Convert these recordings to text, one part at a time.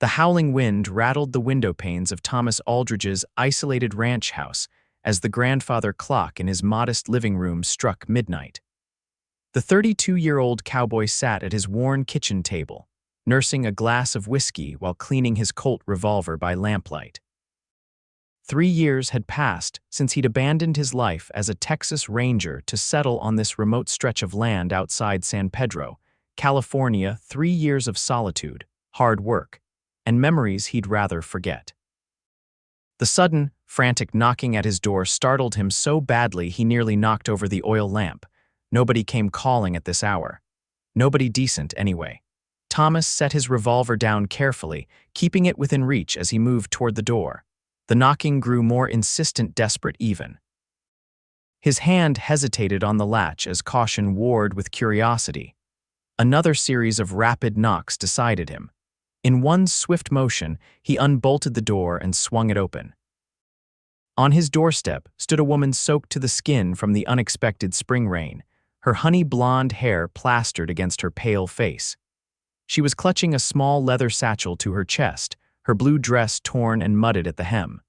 The howling wind rattled the window panes of Thomas Aldridge's isolated ranch house as the grandfather clock in his modest living room struck midnight. The 32-year-old cowboy sat at his worn kitchen table, nursing a glass of whiskey while cleaning his Colt revolver by lamplight. 3 years had passed since he'd abandoned his life as a Texas Ranger to settle on this remote stretch of land outside San Pedro, California. 3 years of solitude, hard work, and memories he'd rather forget. The sudden, frantic knocking at his door startled him so badly he nearly knocked over the oil lamp. Nobody came calling at this hour. Nobody decent, anyway. Thomas set his revolver down carefully, keeping it within reach as he moved toward the door. The knocking grew more insistent, desperate even. His hand hesitated on the latch as caution warred with curiosity. Another series of rapid knocks decided him. In one swift motion, he unbolted the door and swung it open. On his doorstep stood a woman soaked to the skin from the unexpected spring rain, her honey blonde hair plastered against her pale face. She was clutching a small leather satchel to her chest, her blue dress torn and mudded at the hem.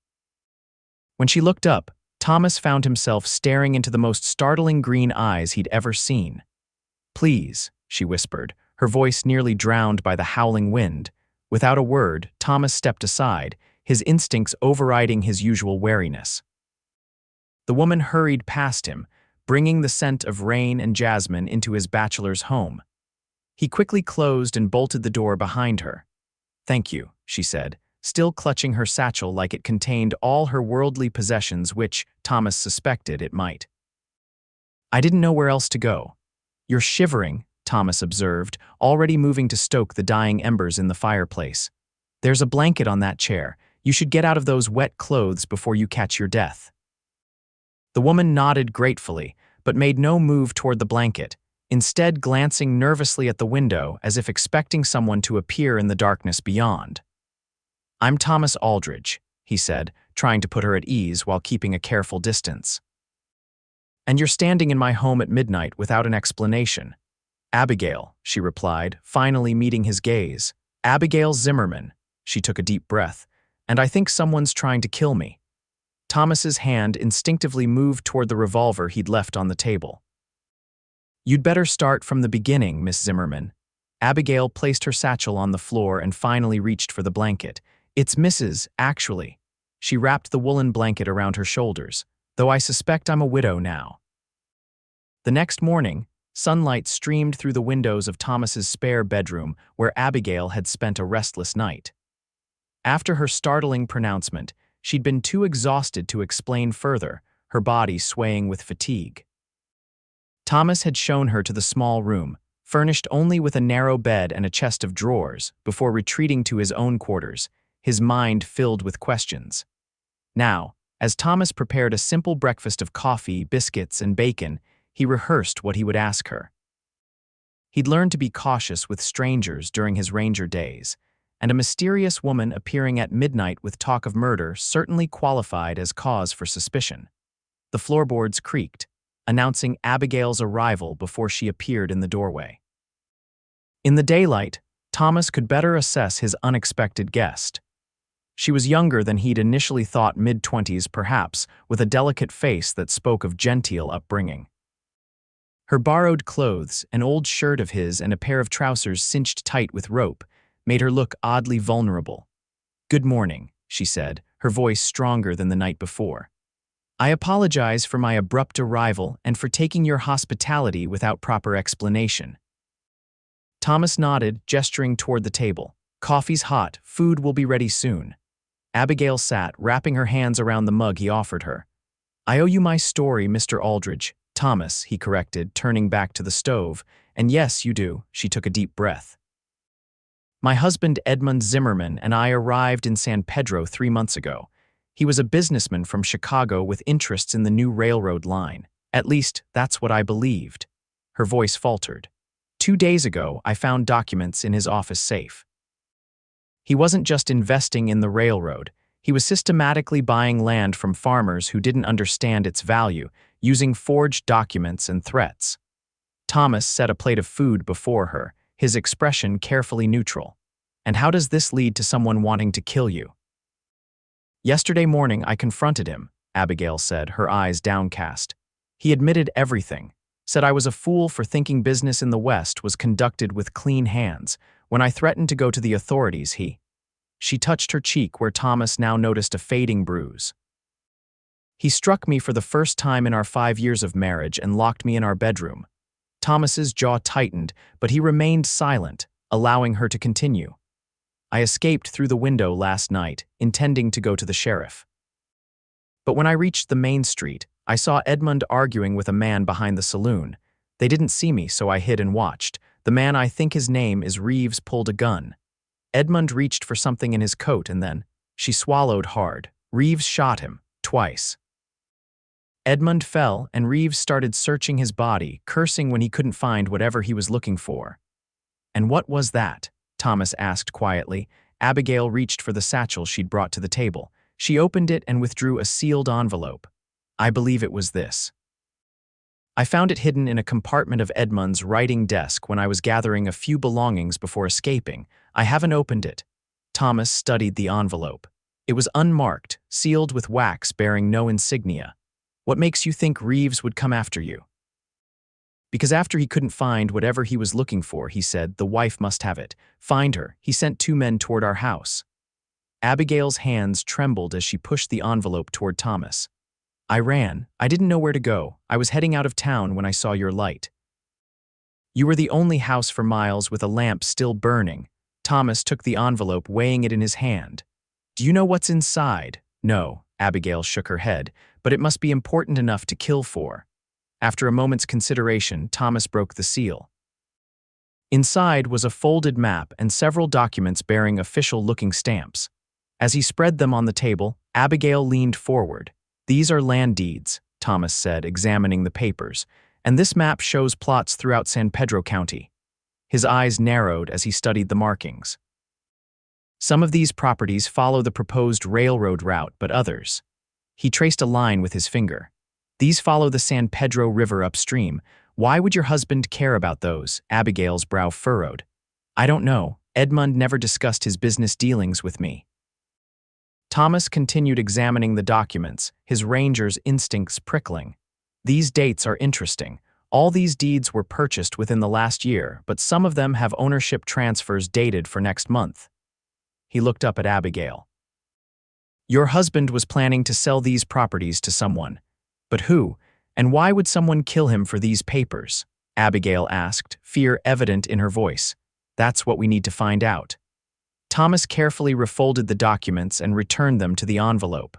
When she looked up, Thomas found himself staring into the most startling green eyes he'd ever seen. "Please," she whispered, her voice nearly drowned by the howling wind. Without a word, Thomas stepped aside, his instincts overriding his usual wariness. The woman hurried past him, bringing the scent of rain and jasmine into his bachelor's home. He quickly closed and bolted the door behind her. "Thank you," she said, still clutching her satchel like it contained all her worldly possessions, which Thomas suspected it might. "I didn't know where else to go." "You're shivering," Thomas observed, already moving to stoke the dying embers in the fireplace. "There's a blanket on that chair. You should get out of those wet clothes before you catch your death." The woman nodded gratefully, but made no move toward the blanket, instead glancing nervously at the window as if expecting someone to appear in the darkness beyond. "I'm Thomas Aldridge," he said, trying to put her at ease while keeping a careful distance. "And you're standing in my home at midnight without an explanation." "Abigail," she replied, finally meeting his gaze. "Abigail Zimmerman." She took a deep breath. "And I think someone's trying to kill me." Thomas's hand instinctively moved toward the revolver he'd left on the table. "You'd better start from the beginning, Miss Zimmerman." Abigail placed her satchel on the floor and finally reached for the blanket. "It's Mrs., actually." She wrapped the woolen blanket around her shoulders, "though I suspect I'm a widow now." The next morning, sunlight streamed through the windows of Thomas's spare bedroom where Abigail had spent a restless night. After her startling pronouncement, she'd been too exhausted to explain further, her body swaying with fatigue. Thomas had shown her to the small room, furnished only with a narrow bed and a chest of drawers, before retreating to his own quarters, his mind filled with questions. Now, as Thomas prepared a simple breakfast of coffee, biscuits, and bacon, he rehearsed what he would ask her. He'd learned to be cautious with strangers during his ranger days, and a mysterious woman appearing at midnight with talk of murder certainly qualified as cause for suspicion. The floorboards creaked, announcing Abigail's arrival before she appeared in the doorway. In the daylight, Thomas could better assess his unexpected guest. She was younger than he'd initially thought, mid-20s perhaps, with a delicate face that spoke of genteel upbringing. Her borrowed clothes, an old shirt of his and a pair of trousers cinched tight with rope, made her look oddly vulnerable. "Good morning," she said, her voice stronger than the night before. "I apologize for my abrupt arrival and for taking your hospitality without proper explanation." Thomas nodded, gesturing toward the table. "Coffee's hot, food will be ready soon." Abigail sat, wrapping her hands around the mug he offered her. "I owe you my story, Mr. Aldridge." "Thomas," he corrected, turning back to the stove. "And yes, you do." She took a deep breath. "My husband Edmund Zimmerman and I arrived in San Pedro 3 months ago. He was a businessman from Chicago with interests in the new railroad line. At least, that's what I believed." Her voice faltered. 2 days ago, I found documents in his office safe. He wasn't just investing in the railroad. He was systematically buying land from farmers who didn't understand its value, using forged documents and threats. Thomas set a plate of food before her, his expression carefully neutral. And how does this lead to someone wanting to kill you? Yesterday morning, I confronted him, Abigail said, her eyes downcast. He admitted everything, said I was a fool for thinking business in the West was conducted with clean hands. When I threatened to go to the authorities, She touched her cheek where Thomas now noticed a fading bruise. He struck me for the first time in our 5 years of marriage and locked me in our bedroom. Thomas's jaw tightened, but he remained silent, allowing her to continue. I escaped through the window last night, intending to go to the sheriff. But when I reached the main street, I saw Edmund arguing with a man behind the saloon. They didn't see me, so I hid and watched. The man, I think his name is Reeves, pulled a gun. Edmund reached for something in his coat and then, she swallowed hard. Reeves shot him, twice. Edmund fell and Reeves started searching his body, cursing when he couldn't find whatever he was looking for. And what was that? Thomas asked quietly. Abigail reached for the satchel she'd brought to the table. She opened it and withdrew a sealed envelope. I believe it was this. I found it hidden in a compartment of Edmund's writing desk when I was gathering a few belongings before escaping. I haven't opened it. Thomas studied the envelope. It was unmarked, sealed with wax bearing no insignia. What makes you think Reeves would come after you? Because after he couldn't find whatever he was looking for, he said, the wife must have it. Find her. He sent 2 men toward our house. Abigail's hands trembled as she pushed the envelope toward Thomas. I ran. I didn't know where to go. I was heading out of town when I saw your light. You were the only house for miles with a lamp still burning. Thomas took the envelope, weighing it in his hand. Do you know what's inside? No, Abigail shook her head, but it must be important enough to kill for. After a moment's consideration, Thomas broke the seal. Inside was a folded map and several documents bearing official-looking stamps. As he spread them on the table, Abigail leaned forward. These are land deeds, Thomas said, examining the papers, and this map shows plots throughout San Pedro County. His eyes narrowed as he studied the markings. Some of these properties follow the proposed railroad route, but others. He traced a line with his finger. These follow the San Pedro River upstream. Why would your husband care about those? Abigail's brow furrowed. I don't know. Edmund never discussed his business dealings with me. Thomas continued examining the documents, his ranger's instincts prickling. These dates are interesting. All these deeds were purchased within the last year, but some of them have ownership transfers dated for next month. He looked up at Abigail. Your husband was planning to sell these properties to someone. But who? And why would someone kill him for these papers? Abigail asked, fear evident in her voice. That's what we need to find out. Thomas carefully refolded the documents and returned them to the envelope.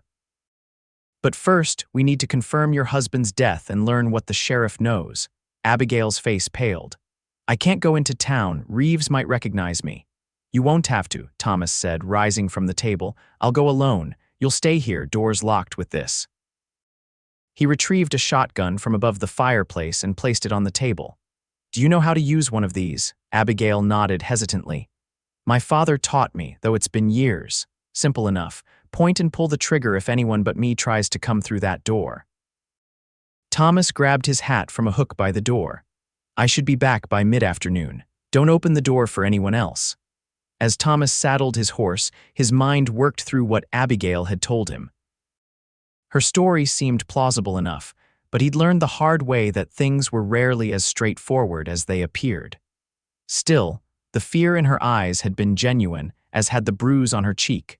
But first, we need to confirm your husband's death and learn what the sheriff knows. Abigail's face paled. I can't go into town. Reeves might recognize me. You won't have to, Thomas said, rising from the table. I'll go alone. You'll stay here, doors locked with this. He retrieved a shotgun from above the fireplace and placed it on the table. Do you know how to use one of these? Abigail nodded hesitantly. My father taught me, though it's been years. Simple enough. Point and pull the trigger if anyone but me tries to come through that door. Thomas grabbed his hat from a hook by the door. I should be back by mid-afternoon. Don't open the door for anyone else. As Thomas saddled his horse, his mind worked through what Abigail had told him. Her story seemed plausible enough, but he'd learned the hard way that things were rarely as straightforward as they appeared. Still, the fear in her eyes had been genuine, as had the bruise on her cheek.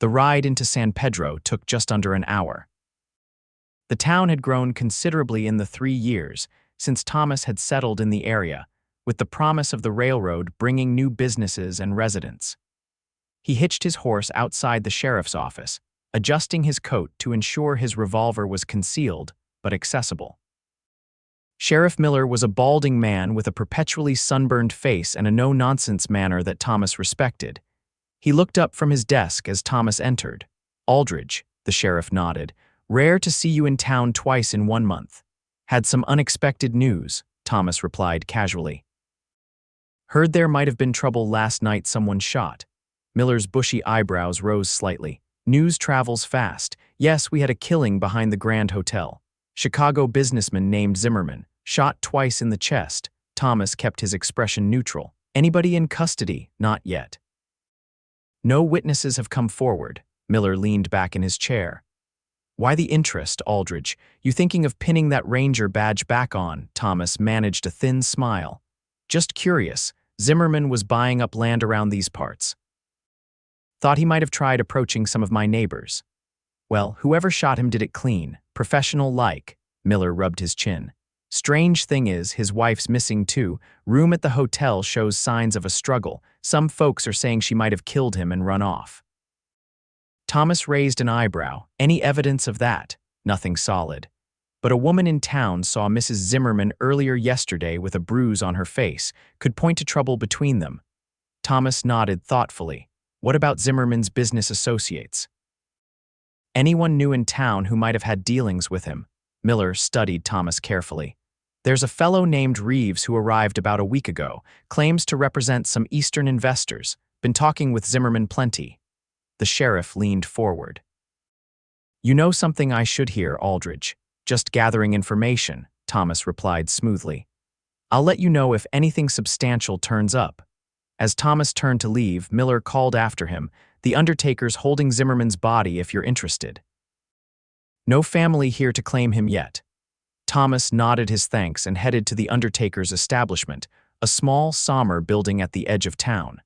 The ride into San Pedro took just under an hour. The town had grown considerably in the 3 years since Thomas had settled in the area, with the promise of the railroad bringing new businesses and residents. He hitched his horse outside the sheriff's office, adjusting his coat to ensure his revolver was concealed but accessible. Sheriff Miller was a balding man with a perpetually sunburned face and a no-nonsense manner that Thomas respected. He looked up from his desk as Thomas entered. Aldridge, the sheriff nodded. Rare to see you in town twice in 1 month. Had some unexpected news, Thomas replied casually. Heard there might have been trouble last night, someone shot. Miller's bushy eyebrows rose slightly. News travels fast. Yes, we had a killing behind the Grand Hotel. Chicago businessman named Zimmerman, shot twice in the chest. Thomas kept his expression neutral. Anybody in custody? Not yet. No witnesses have come forward. Miller leaned back in his chair. Why the interest, Aldridge? You thinking of pinning that Ranger badge back on? Thomas managed a thin smile. Just curious. Zimmerman was buying up land around these parts. Thought he might have tried approaching some of my neighbors. Well, whoever shot him did it clean, professional-like. Miller rubbed his chin. Strange thing is, his wife's missing too. Room at the hotel shows signs of a struggle. Some folks are saying she might have killed him and run off. Thomas raised an eyebrow. Any evidence of that? Nothing solid. But a woman in town saw Mrs. Zimmerman earlier yesterday with a bruise on her face, could point to trouble between them. Thomas nodded thoughtfully. What about Zimmerman's business associates? Anyone new in town who might have had dealings with him? Miller studied Thomas carefully. There's a fellow named Reeves who arrived about a week ago, claims to represent some Eastern investors, been talking with Zimmerman plenty. The sheriff leaned forward. You know something I should hear, Aldridge. Just gathering information, Thomas replied smoothly. I'll let you know if anything substantial turns up. As Thomas turned to leave, Miller called after him, the undertaker's holding Zimmerman's body if you're interested. No family here to claim him yet. Thomas nodded his thanks and headed to the undertaker's establishment, a small, somber building at the edge of town.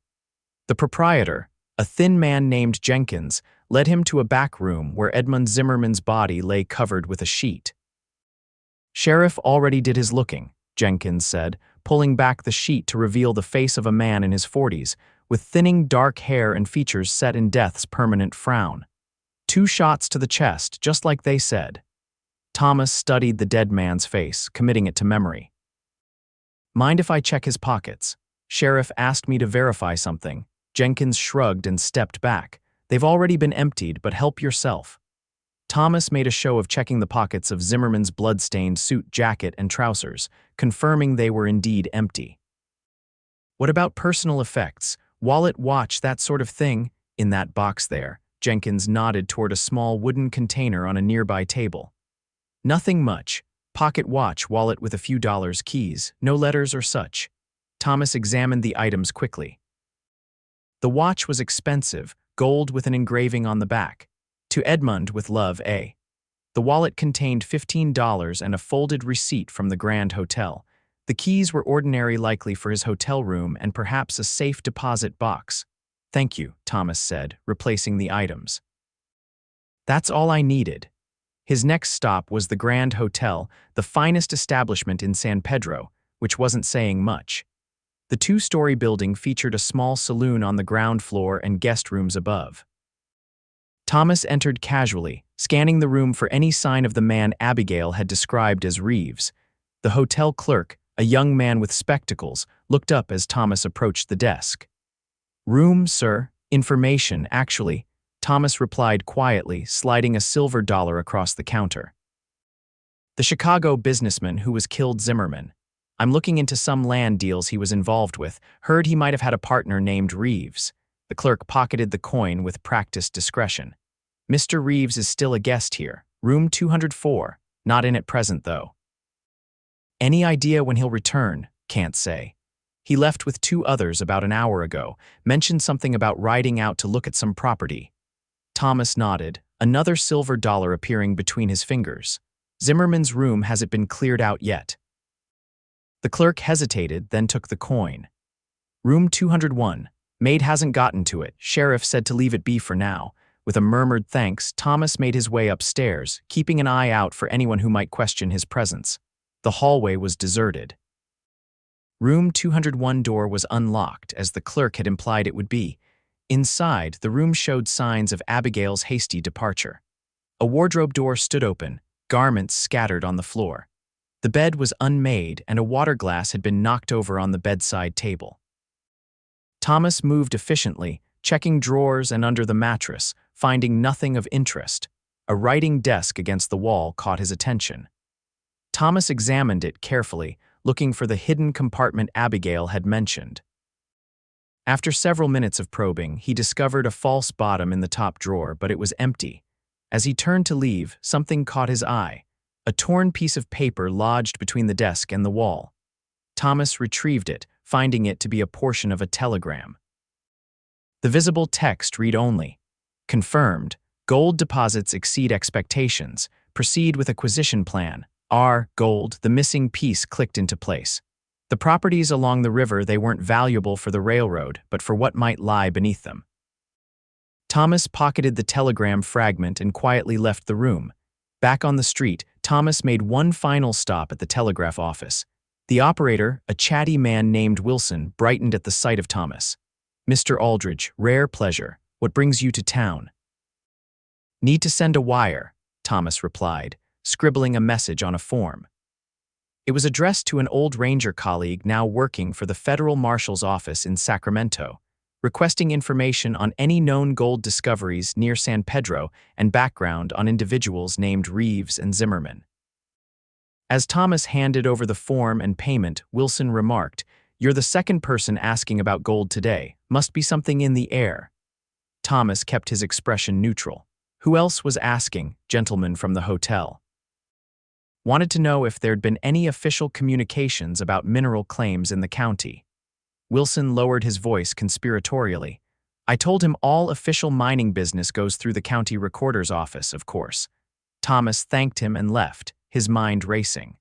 The proprietor, a thin man named Jenkins, led him to a back room where Edmund Zimmerman's body lay covered with a sheet. Sheriff already did his looking, Jenkins said, pulling back the sheet to reveal the face of a man in his 40s, with thinning dark hair and features set in death's permanent frown. 2 shots to the chest, just like they said. Thomas studied the dead man's face, committing it to memory. Mind if I check his pockets? Sheriff asked me to verify something. Jenkins shrugged and stepped back. They've already been emptied, but help yourself. Thomas made a show of checking the pockets of Zimmerman's blood-stained suit jacket and trousers, confirming they were indeed empty. What about personal effects? Wallet, watch, that sort of thing? In that box there, Jenkins nodded toward a small wooden container on a nearby table. Nothing much. Pocket watch, wallet with a few dollars, keys, no letters or such. Thomas examined the items quickly. The watch was expensive, gold with an engraving on the back. To Edmund with love, A. The wallet contained $15 and a folded receipt from the Grand Hotel. The keys were ordinary, likely for his hotel room, and perhaps a safe deposit box. Thank you, Thomas said, replacing the items. That's all I needed. His next stop was the Grand Hotel, the finest establishment in San Pedro, which wasn't saying much. The 2-story building featured a small saloon on the ground floor and guest rooms above. Thomas entered casually, scanning the room for any sign of the man Abigail had described as Reeves. The hotel clerk, a young man with spectacles, looked up as Thomas approached the desk. Room, sir. Information, actually, Thomas replied quietly, sliding a silver dollar across the counter. The Chicago businessman who was killed Zimmerman. I'm looking into some land deals he was involved with. Heard he might have had a partner named Reeves. The clerk pocketed the coin with practiced discretion. Mr. Reeves is still a guest here. Room 204. Not in at present, though. Any idea when he'll return? Can't say. He left with 2 others about an hour ago. Mentioned something about riding out to look at some property. Thomas nodded, another silver dollar appearing between his fingers. Zimmerman's room hasn't been cleared out yet. The clerk hesitated, then took the coin. Room 201. Maid hasn't gotten to it. Sheriff said to leave it be for now. With a murmured thanks, Thomas made his way upstairs, keeping an eye out for anyone who might question his presence. The hallway was deserted. Room 201 door was unlocked, as the clerk had implied it would be. Inside, the room showed signs of Abigail's hasty departure. A wardrobe door stood open, garments scattered on the floor. The bed was unmade, and a water glass had been knocked over on the bedside table. Thomas moved efficiently, checking drawers and under the mattress, finding nothing of interest. A writing desk against the wall caught his attention. Thomas examined it carefully, looking for the hidden compartment Abigail had mentioned. After several minutes of probing, he discovered a false bottom in the top drawer, but it was empty. As he turned to leave, something caught his eye. A torn piece of paper lodged between the desk and the wall. Thomas retrieved it, finding it to be a portion of a telegram. The visible text read only, "Confirmed. Gold deposits exceed expectations. Proceed with acquisition plan. R. Gold." The missing piece clicked into place. The properties along the river, they weren't valuable for the railroad, but for what might lie beneath them. Thomas pocketed the telegram fragment and quietly left the room. Back on the street, Thomas made one final stop at the telegraph office. The operator, a chatty man named Wilson, brightened at the sight of Thomas. "Mr. Aldridge, rare pleasure. What brings you to town?" "Need to send a wire," Thomas replied, scribbling a message on a form. It was addressed to an old Ranger colleague now working for the Federal Marshal's office in Sacramento, requesting information on any known gold discoveries near San Pedro and background on individuals named Reeves and Zimmerman. As Thomas handed over the form and payment, Wilson remarked, "You're the second person asking about gold today. Must be something in the air." Thomas kept his expression neutral. Who else was asking? Gentleman from the hotel. Wanted to know if there'd been any official communications about mineral claims in the county. Wilson lowered his voice conspiratorially. "I told him all official mining business goes through the county recorder's office, of course." Thomas thanked him and left, his mind racing.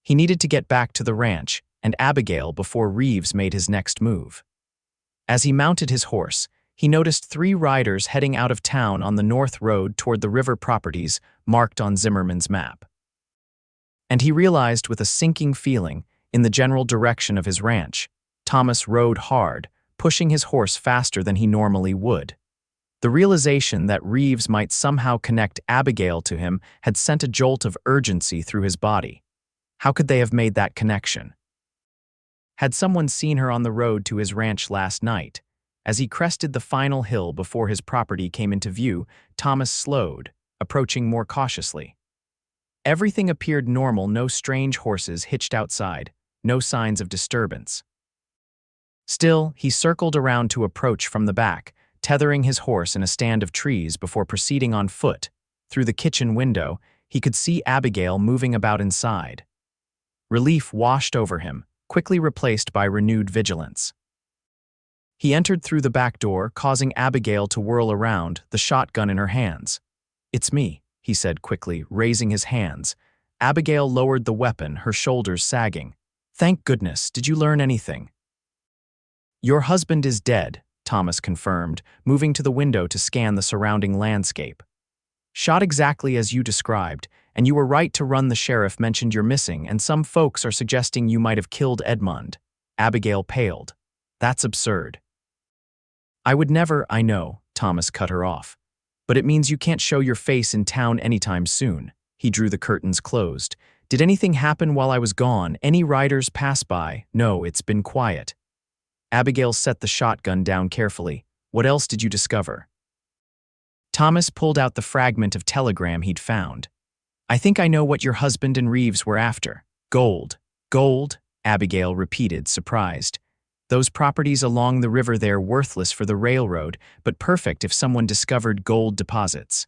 He needed to get back to the ranch and Abigail before Reeves made his next move. As he mounted his horse, he noticed 3 riders heading out of town on the north road toward the river properties marked on Zimmerman's map. And he realized with a sinking feeling, in the general direction of his ranch, Thomas rode hard, pushing his horse faster than he normally would. The realization that Reeves might somehow connect Abigail to him had sent a jolt of urgency through his body. How could they have made that connection? Had someone seen her on the road to his ranch last night? As he crested the final hill before his property came into view, Thomas slowed, approaching more cautiously. Everything appeared normal, no strange horses hitched outside, no signs of disturbance. Still, he circled around to approach from the back, tethering his horse in a stand of trees before proceeding on foot. Through the kitchen window, he could see Abigail moving about inside. Relief washed over him, quickly replaced by renewed vigilance. He entered through the back door, causing Abigail to whirl around, the shotgun in her hands. "It's me," he said quickly, raising his hands. Abigail lowered the weapon, her shoulders sagging. "Thank goodness. Did you learn anything?" "Your husband is dead," Thomas confirmed, moving to the window to scan the surrounding landscape. "Shot exactly as you described, and you were right to run. The sheriff mentioned you're missing, and some folks are suggesting you might have killed Edmund." Abigail paled. "That's absurd." "I would never." "I know," Thomas cut her off. "But it means you can't show your face in town anytime soon." He drew the curtains closed. "Did anything happen while I was gone? Any riders pass by?" "No, it's been quiet." Abigail set the shotgun down carefully. "What else did you discover?" Thomas pulled out the fragment of telegram he'd found. "I think I know what your husband and Reeves were after. Gold." "Gold?" Abigail repeated, surprised. "Those properties along the river, they're worthless for the railroad, but perfect if someone discovered gold deposits."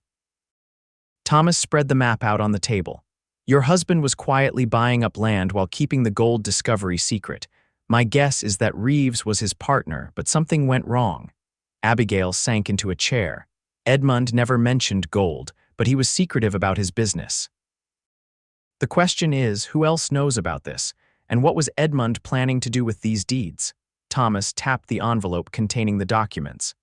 Thomas spread the map out on the table. "Your husband was quietly buying up land while keeping the gold discovery secret. My guess is that Reeves was his partner, but something went wrong." Abigail sank into a chair. "Edmund never mentioned gold, but he was secretive about his business. The question is, who else knows about this, and what was Edmund planning to do with these deeds?" Thomas tapped the envelope containing the documents.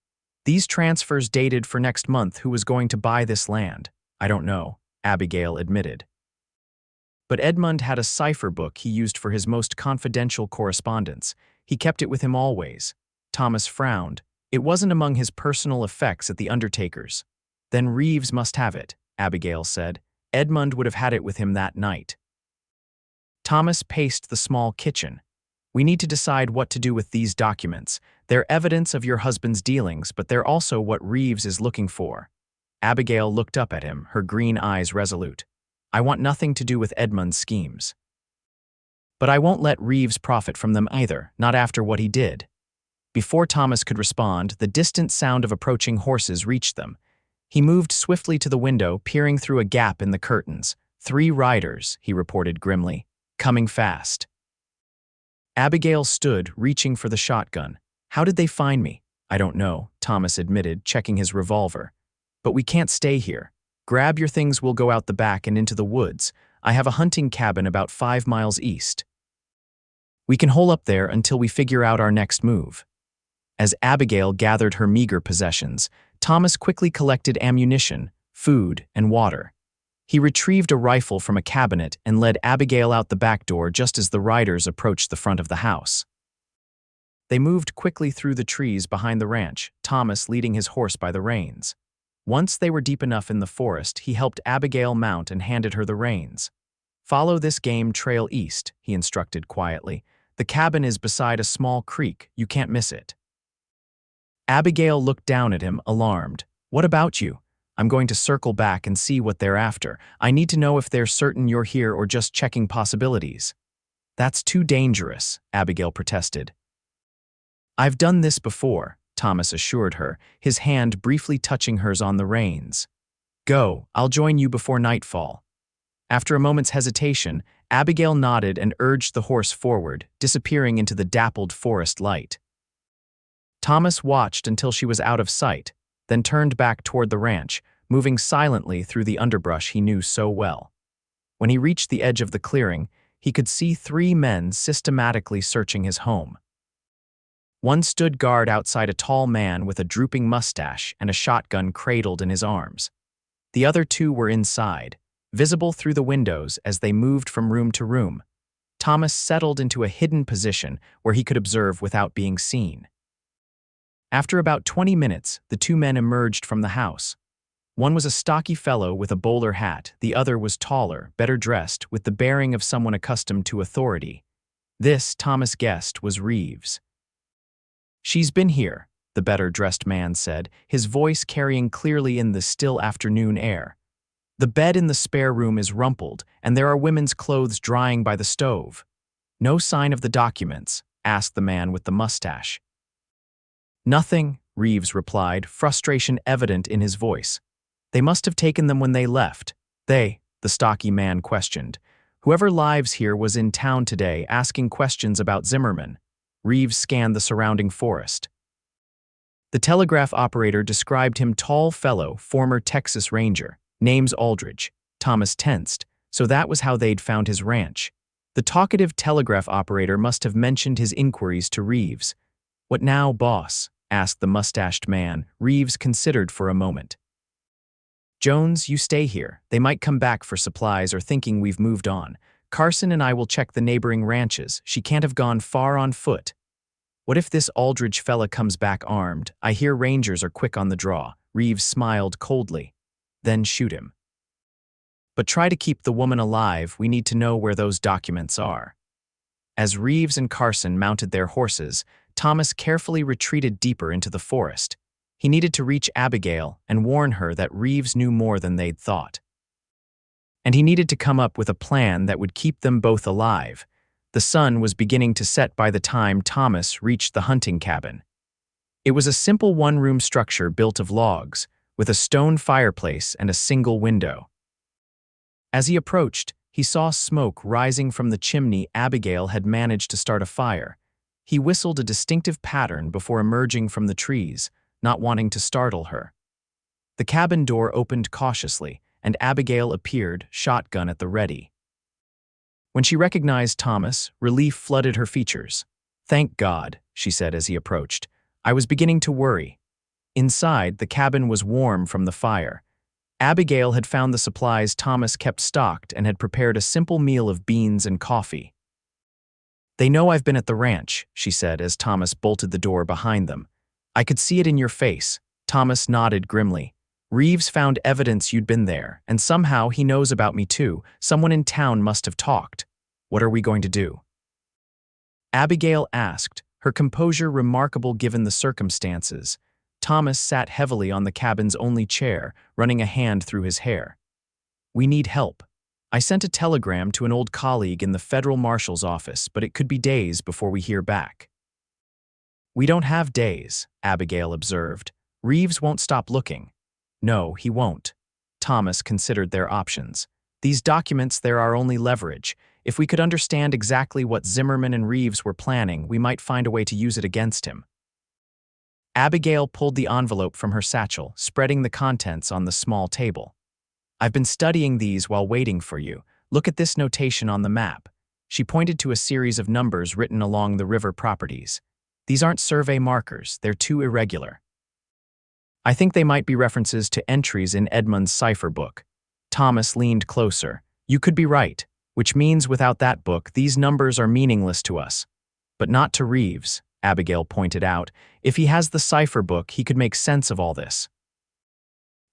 "These transfers dated for next month. Who was going to buy this land?" "I don't know," Abigail admitted. "But Edmund had a cipher book he used for his most confidential correspondence. He kept it with him always." Thomas frowned. "It wasn't among his personal effects at the undertaker's." "Then Reeves must have it," Abigail said. "Edmund would have had it with him that night." Thomas paced the small kitchen. "We need to decide what to do with these documents. They're evidence of your husband's dealings, but they're also what Reeves is looking for." Abigail looked up at him, her green eyes resolute. "I want nothing to do with Edmund's schemes. But I won't let Reeves profit from them either, not after what he did." Before Thomas could respond, the distant sound of approaching horses reached them. He moved swiftly to the window, peering through a gap in the curtains. 3 riders, he reported grimly, coming fast. Abigail stood, reaching for the shotgun. "How did they find me?" I don't know, Thomas admitted, checking his revolver. But we can't stay here. Grab your things, we'll go out the back and into the woods. I have a hunting cabin about 5 miles east. We can hole up there until we figure out our next move. As Abigail gathered her meager possessions, Thomas quickly collected ammunition, food, and water. He retrieved a rifle from a cabinet and led Abigail out the back door just as the riders approached the front of the house. They moved quickly through the trees behind the ranch, Thomas leading his horse by the reins. Once they were deep enough in the forest, he helped Abigail mount and handed her the reins. Follow this game trail east, he instructed quietly. The cabin is beside a small creek, you can't miss it. Abigail looked down at him, alarmed. What about you? I'm going to circle back and see what they're after. I need to know if they're certain you're here or just checking possibilities. That's too dangerous, Abigail protested. I've done this before, Thomas assured her, his hand briefly touching hers on the reins. Go, I'll join you before nightfall. After a moment's hesitation, Abigail nodded and urged the horse forward, disappearing into the dappled forest light. Thomas watched until she was out of sight, then turned back toward the ranch, moving silently through the underbrush he knew so well. When he reached the edge of the clearing, he could see 3 men systematically searching his home. One stood guard outside a tall man with a drooping mustache and a shotgun cradled in his arms. The other 2 were inside, visible through the windows as they moved from room to room. Thomas settled into a hidden position where he could observe without being seen. After about 20 minutes, the 2 men emerged from the house. One was a stocky fellow with a bowler hat, the other was taller, better dressed, with the bearing of someone accustomed to authority. This, Thomas guessed, was Reeves. She's been here, the better-dressed man said, his voice carrying clearly in the still afternoon air. The bed in the spare room is rumpled, and there are women's clothes drying by the stove. No sign of the documents, asked the man with the mustache. Nothing, Reeves replied, frustration evident in his voice. They must have taken them when they left. The stocky man questioned. Whoever lives here was in town today asking questions about Zimmerman. Reeves scanned the surrounding forest. The telegraph operator described him tall fellow, former Texas Ranger, name's Aldridge. Thomas tensed, so that was how they'd found his ranch. The talkative telegraph operator must have mentioned his inquiries to Reeves. What now, boss? Asked the mustached man. Reeves considered for a moment. Jones, you stay here. They might come back for supplies or thinking we've moved on. Carson and I will check the neighboring ranches. She can't have gone far on foot. What if this Aldridge fella comes back armed? I hear rangers are quick on the draw. Reeves smiled coldly. Then shoot him. But try to keep the woman alive. We need to know where those documents are. As Reeves and Carson mounted their horses, Thomas carefully retreated deeper into the forest. He needed to reach Abigail and warn her that Reeves knew more than they'd thought. And he needed to come up with a plan that would keep them both alive. The sun was beginning to set by the time Thomas reached the hunting cabin. It was a simple one-room structure built of logs, with a stone fireplace and a single window. As he approached, he saw smoke rising from the chimney. Abigail had managed to start a fire. He whistled a distinctive pattern before emerging from the trees, not wanting to startle her. The cabin door opened cautiously, and Abigail appeared, shotgun at the ready. When she recognized Thomas, relief flooded her features. Thank God, she said as he approached. I was beginning to worry. Inside, the cabin was warm from the fire. Abigail had found the supplies Thomas kept stocked and had prepared a simple meal of beans and coffee. They know I've been at the ranch, she said as Thomas bolted the door behind them. I could see it in your face. Thomas nodded grimly. Reeves found evidence you'd been there, and somehow he knows about me too. Someone in town must have talked. What are we going to do? Abigail asked, her composure remarkable given the circumstances. Thomas sat heavily on the cabin's only chair, running a hand through his hair. We need help. I sent a telegram to an old colleague in the federal marshal's office, but it could be days before we hear back. We don't have days, Abigail observed. Reeves won't stop looking. No, he won't. Thomas considered their options. These documents, they're our only leverage. If we could understand exactly what Zimmerman and Reeves were planning, we might find a way to use it against him. Abigail pulled the envelope from her satchel, spreading the contents on the small table. "I've been studying these while waiting for you. Look at this notation on the map." She pointed to a series of numbers written along the river properties. "These aren't survey markers, they're too irregular. I think they might be references to entries in Edmund's cipher book." Thomas leaned closer. "You could be right, which means without that book, these numbers are meaningless to us." "But not to Reeves," Abigail pointed out. "If he has the cipher book, he could make sense of all this."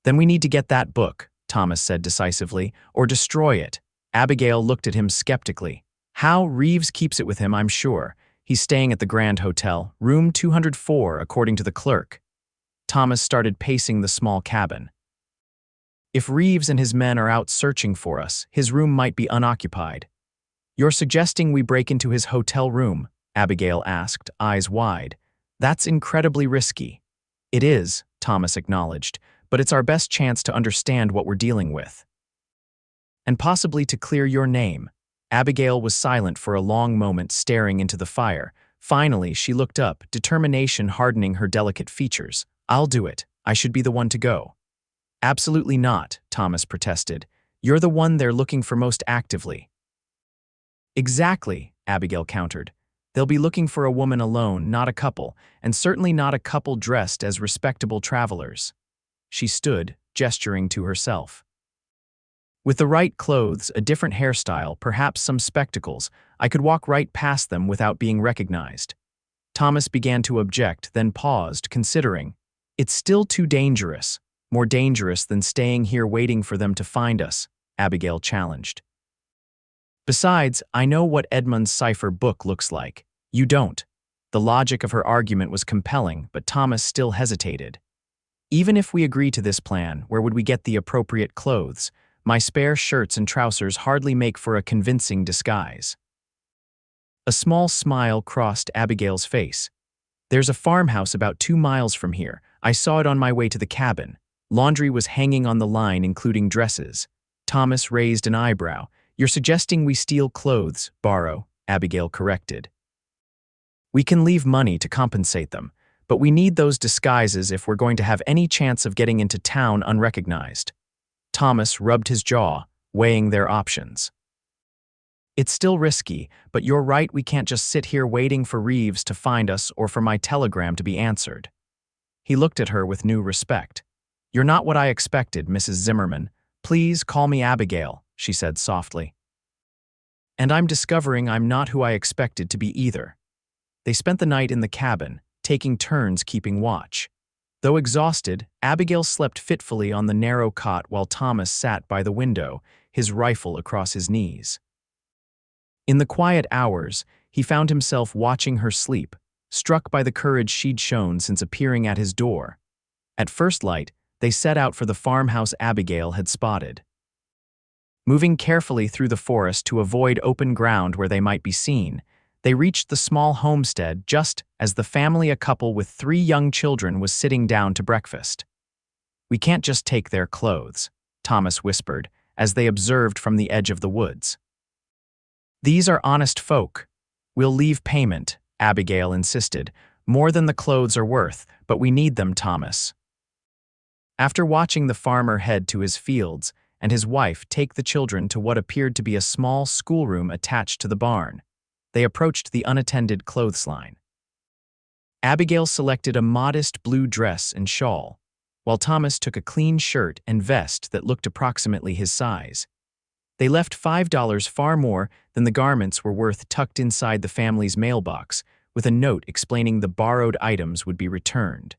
"Then we need to get that book," Thomas said decisively, "or destroy it." Abigail looked at him skeptically. "How? Reeves keeps it with him, I'm sure. He's staying at the Grand Hotel, room 204, according to the clerk." Thomas started pacing the small cabin. "If Reeves and his men are out searching for us, his room might be unoccupied." "You're suggesting we break into his hotel room?" Abigail asked, eyes wide. "That's incredibly risky." "It is," Thomas acknowledged, "but it's our best chance to understand what we're dealing with. And possibly to clear your name." Abigail was silent for a long moment, staring into the fire. Finally, she looked up, determination hardening her delicate features. "I'll do it. I should be the one to go." "Absolutely not," Thomas protested. "You're the one they're looking for most actively." "Exactly," Abigail countered. "They'll be looking for a woman alone, not a couple, and certainly not a couple dressed as respectable travelers." She stood, gesturing to herself. "With the right clothes, a different hairstyle, perhaps some spectacles, I could walk right past them without being recognized." Thomas began to object, then paused, considering. "It's still too dangerous. More dangerous than staying here waiting for them to find us," Abigail challenged. "Besides, I know what Edmund's cipher book looks like. You don't." The logic of her argument was compelling, but Thomas still hesitated. "Even if we agree to this plan, where would we get the appropriate clothes? My spare shirts and trousers hardly make for a convincing disguise." A small smile crossed Abigail's face. "There's a farmhouse about 2 miles from here. I saw it on my way to the cabin. Laundry was hanging on the line, including dresses." Thomas raised an eyebrow. "You're suggesting we steal clothes, borrow," Abigail corrected. "We can leave money to compensate them, but we need those disguises if we're going to have any chance of getting into town unrecognized." Thomas rubbed his jaw, weighing their options. "It's still risky, but you're right, we can't just sit here waiting for Reeves to find us or for my telegram to be answered." He looked at her with new respect. "You're not what I expected, Mrs. Zimmerman. Please call me Abigail," she said softly. "And I'm discovering I'm not who I expected to be either." They spent the night in the cabin, taking turns keeping watch. Though exhausted, Abigail slept fitfully on the narrow cot while Thomas sat by the window, his rifle across his knees. In the quiet hours, he found himself watching her sleep, struck by the courage she'd shown since appearing at his door. At first light, they set out for the farmhouse Abigail had spotted. Moving carefully through the forest to avoid open ground where they might be seen, they reached the small homestead just as the family, a couple with 3 young children, was sitting down to breakfast. "We can't just take their clothes," Thomas whispered, as they observed from the edge of the woods. "These are honest folk. We'll leave payment," Abigail insisted. "More than the clothes are worth, but we need them, Thomas." After watching the farmer head to his fields and his wife take the children to what appeared to be a small schoolroom attached to the barn, they approached the unattended clothesline. Abigail selected a modest blue dress and shawl, while Thomas took a clean shirt and vest that looked approximately his size. They left $5, far more than the garments were worth, tucked inside the family's mailbox, with a note explaining the borrowed items would be returned.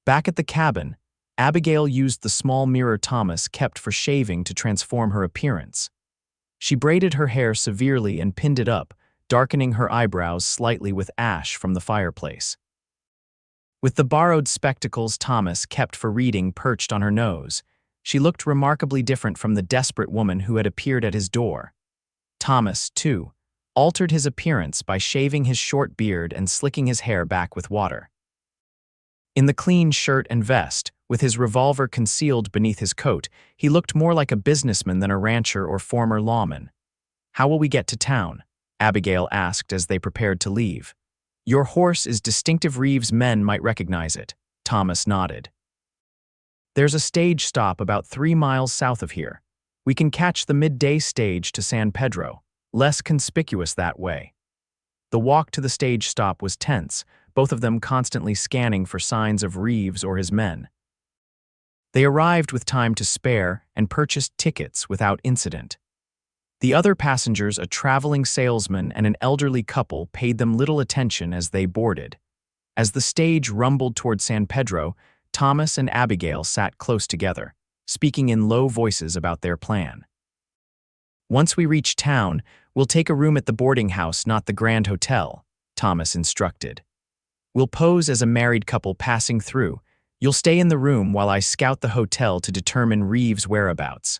Back at the cabin, Abigail used the small mirror Thomas kept for shaving to transform her appearance. She braided her hair severely and pinned it up, darkening her eyebrows slightly with ash from the fireplace. With the borrowed spectacles Thomas kept for reading perched on her nose, she looked remarkably different from the desperate woman who had appeared at his door. Thomas, too, altered his appearance by shaving his short beard and slicking his hair back with water. In the clean shirt and vest, with his revolver concealed beneath his coat, he looked more like a businessman than a rancher or former lawman. "How will we get to town?" Abigail asked as they prepared to leave. Your horse is distinctive. Reeves' men might recognize it. Thomas nodded. There's a stage stop about 3 miles south of here. We can catch the midday stage to San Pedro, less conspicuous that way. The walk to the stage stop was tense, both of them constantly scanning for signs of Reeves or his men. They arrived with time to spare and purchased tickets without incident. The other passengers, a traveling salesman and an elderly couple, paid them little attention as they boarded. As the stage rumbled toward San Pedro, Thomas and Abigail sat close together, speaking in low voices about their plan. Once we reach town, we'll take a room at the boarding house, not the Grand Hotel, Thomas instructed. We'll pose as a married couple passing through. You'll stay in the room while I scout the hotel to determine Reeves' whereabouts.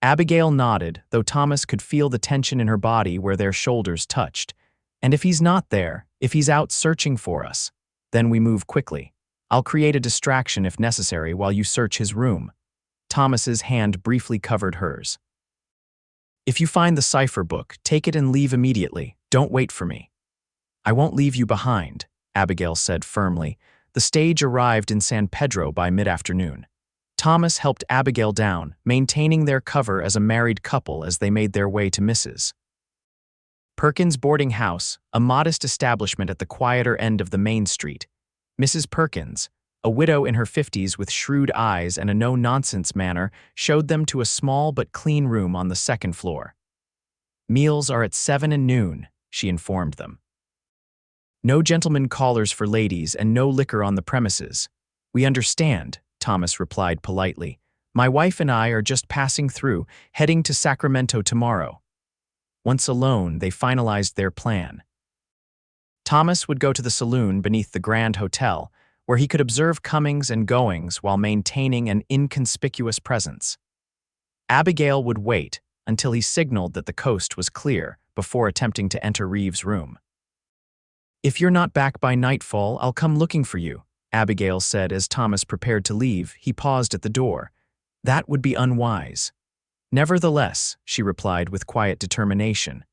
Abigail nodded, though Thomas could feel the tension in her body where their shoulders touched. And if he's not there, if he's out searching for us, then we move quickly. I'll create a distraction if necessary while you search his room. Thomas's hand briefly covered hers. If you find the cipher book, take it and leave immediately. Don't wait for me. I won't leave you behind, Abigail said firmly. The stage arrived in San Pedro by mid-afternoon. Thomas helped Abigail down, maintaining their cover as a married couple as they made their way to Mrs. Perkins' boarding house, a modest establishment at the quieter end of the main street. Mrs. Perkins, a widow in her 50s with shrewd eyes and a no-nonsense manner, showed them to a small but clean room on the second floor. Meals are at 7 and noon, she informed them. No gentlemen callers for ladies and no liquor on the premises. We understand, Thomas replied politely. My wife and I are just passing through, heading to Sacramento tomorrow. Once alone, they finalized their plan. Thomas would go to the saloon beneath the Grand Hotel, where he could observe comings and goings while maintaining an inconspicuous presence. Abigail would wait until he signaled that the coast was clear before attempting to enter Reeves' room. If you're not back by nightfall, I'll come looking for you, Abigail said as Thomas prepared to leave. He paused at the door. That would be unwise. Nevertheless, she replied with quiet determination.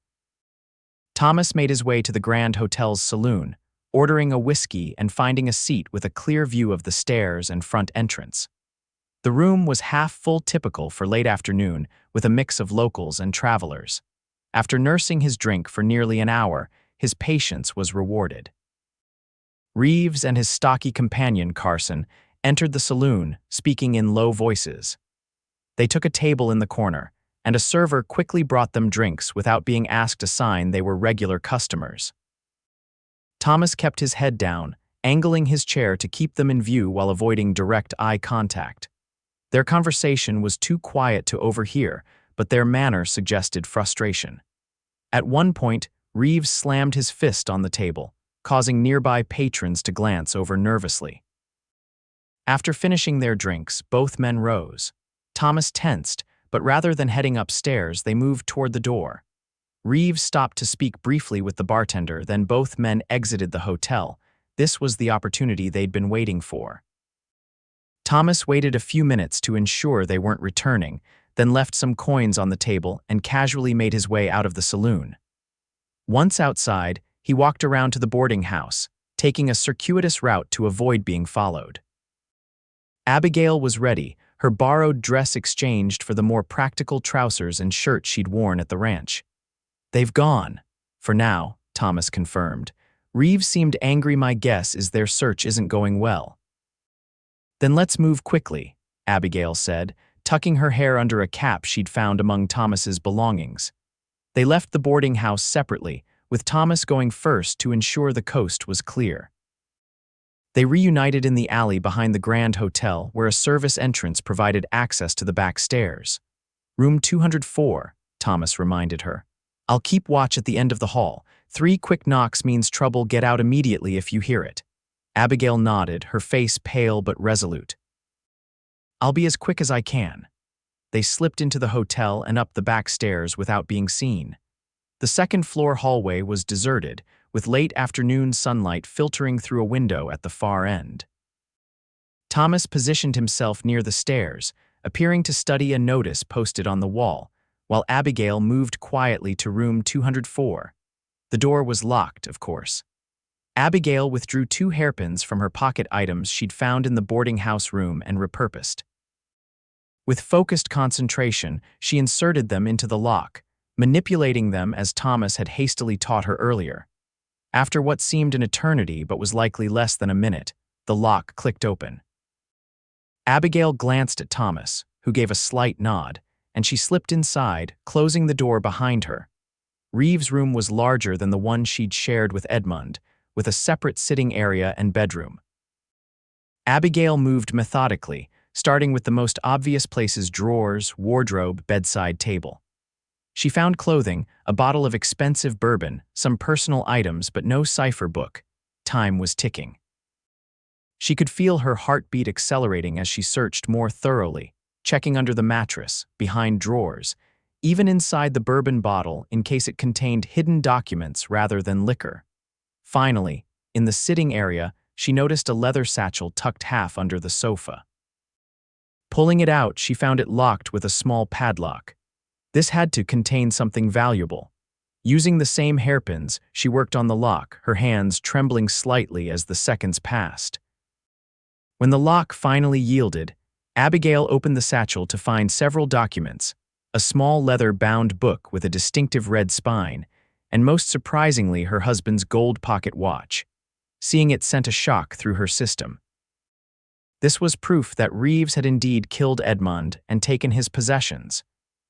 Thomas made his way to the Grand Hotel's saloon, ordering a whiskey and finding a seat with a clear view of the stairs and front entrance. The room was half full, typical for late afternoon, with a mix of locals and travelers. After nursing his drink for nearly an hour, his patience was rewarded. Reeves and his stocky companion, Carson, entered the saloon, speaking in low voices. They took a table in the corner, and a server quickly brought them drinks without being asked a sign they were regular customers. Thomas kept his head down, angling his chair to keep them in view while avoiding direct eye contact. Their conversation was too quiet to overhear, but their manner suggested frustration. At one point, Reeves slammed his fist on the table, causing nearby patrons to glance over nervously. After finishing their drinks, both men rose. Thomas tensed, but rather than heading upstairs, they moved toward the door. Reeves stopped to speak briefly with the bartender, then both men exited the hotel. This was the opportunity they'd been waiting for. Thomas waited a few minutes to ensure they weren't returning, then left some coins on the table and casually made his way out of the saloon. Once outside, he walked around to the boarding house, taking a circuitous route to avoid being followed. Abigail was ready, her borrowed dress exchanged for the more practical trousers and shirt she'd worn at the ranch. They've gone. For now, Thomas confirmed. Reeves seemed angry. My guess is their search isn't going well. Then let's move quickly, Abigail said, tucking her hair under a cap she'd found among Thomas's belongings. They left the boarding house separately, with Thomas going first to ensure the coast was clear. They reunited in the alley behind the Grand Hotel, where a service entrance provided access to the back stairs. Room 204, Thomas reminded her. I'll keep watch at the end of the hall. 3 quick knocks means trouble. Get out immediately if you hear it. Abigail nodded, her face pale but resolute. I'll be as quick as I can. They slipped into the hotel and up the back stairs without being seen. The second-floor hallway was deserted, with late afternoon sunlight filtering through a window at the far end. Thomas positioned himself near the stairs, appearing to study a notice posted on the wall, while Abigail moved quietly to room 204. The door was locked, of course. Abigail withdrew 2 hairpins from her pocket items she'd found in the boarding house room and repurposed. With focused concentration, she inserted them into the lock, manipulating them as Thomas had hastily taught her earlier. After what seemed an eternity but was likely less than a minute, the lock clicked open. Abigail glanced at Thomas, who gave a slight nod, and she slipped inside, closing the door behind her. Reeves' room was larger than the one she'd shared with Edmund, with a separate sitting area and bedroom. Abigail moved methodically, starting with the most obvious places: drawers, wardrobe, bedside table. She found clothing, a bottle of expensive bourbon, some personal items, but no cipher book. Time was ticking. She could feel her heartbeat accelerating as she searched more thoroughly, checking under the mattress, behind drawers, even inside the bourbon bottle in case it contained hidden documents rather than liquor. Finally, in the sitting area, she noticed a leather satchel tucked half under the sofa. Pulling it out, she found it locked with a small padlock. This had to contain something valuable. Using the same hairpins, she worked on the lock, her hands trembling slightly as the seconds passed. When the lock finally yielded, Abigail opened the satchel to find several documents, a small leather-bound book with a distinctive red spine, and most surprisingly her husband's gold pocket watch. Seeing it sent a shock through her system. This was proof that Reeves had indeed killed Edmund and taken his possessions.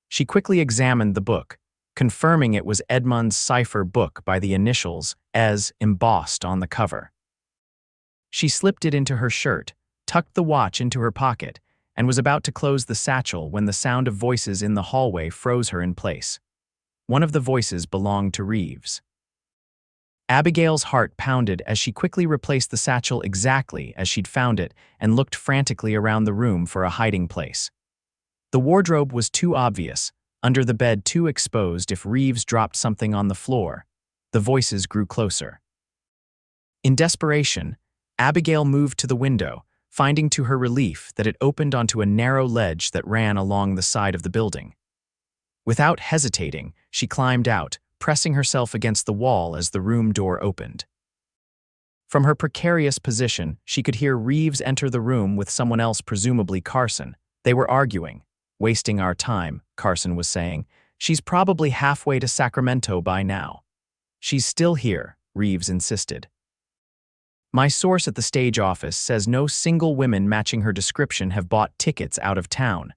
She quickly examined the book, confirming it was Edmund's cipher book by the initials "ES" embossed on the cover. She slipped it into her shirt, tucked the watch into her pocket, and was about to close the satchel when the sound of voices in the hallway froze her in place. One of the voices belonged to Reeves. Abigail's heart pounded as she quickly replaced the satchel exactly as she'd found it and looked frantically around the room for a hiding place. The wardrobe was too obvious, under the bed too exposed if Reeves dropped something on the floor. The voices grew closer. In desperation, Abigail moved to the window, finding to her relief that it opened onto a narrow ledge that ran along the side of the building. Without hesitating, she climbed out, pressing herself against the wall as the room door opened. From her precarious position, she could hear Reeves enter the room with someone else, presumably Carson. They were arguing. "Wasting our time," Carson was saying. "She's probably halfway to Sacramento by now." "She's still here," Reeves insisted. "My source at the stage office says no single women matching her description have bought tickets out of town."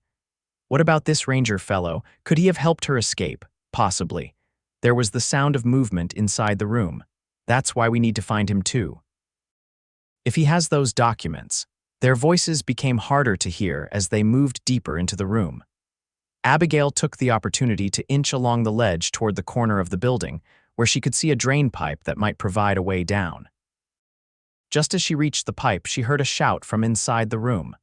"What about this Ranger fellow? Could he have helped her escape?" "Possibly." There was the sound of movement inside the room. "That's why we need to find him too." "If he has those documents." Their voices became harder to hear as they moved deeper into the room. Abigail took the opportunity to inch along the ledge toward the corner of the building, where she could see a drain pipe that might provide a way down. Just as she reached the pipe, she heard a shout from inside the room.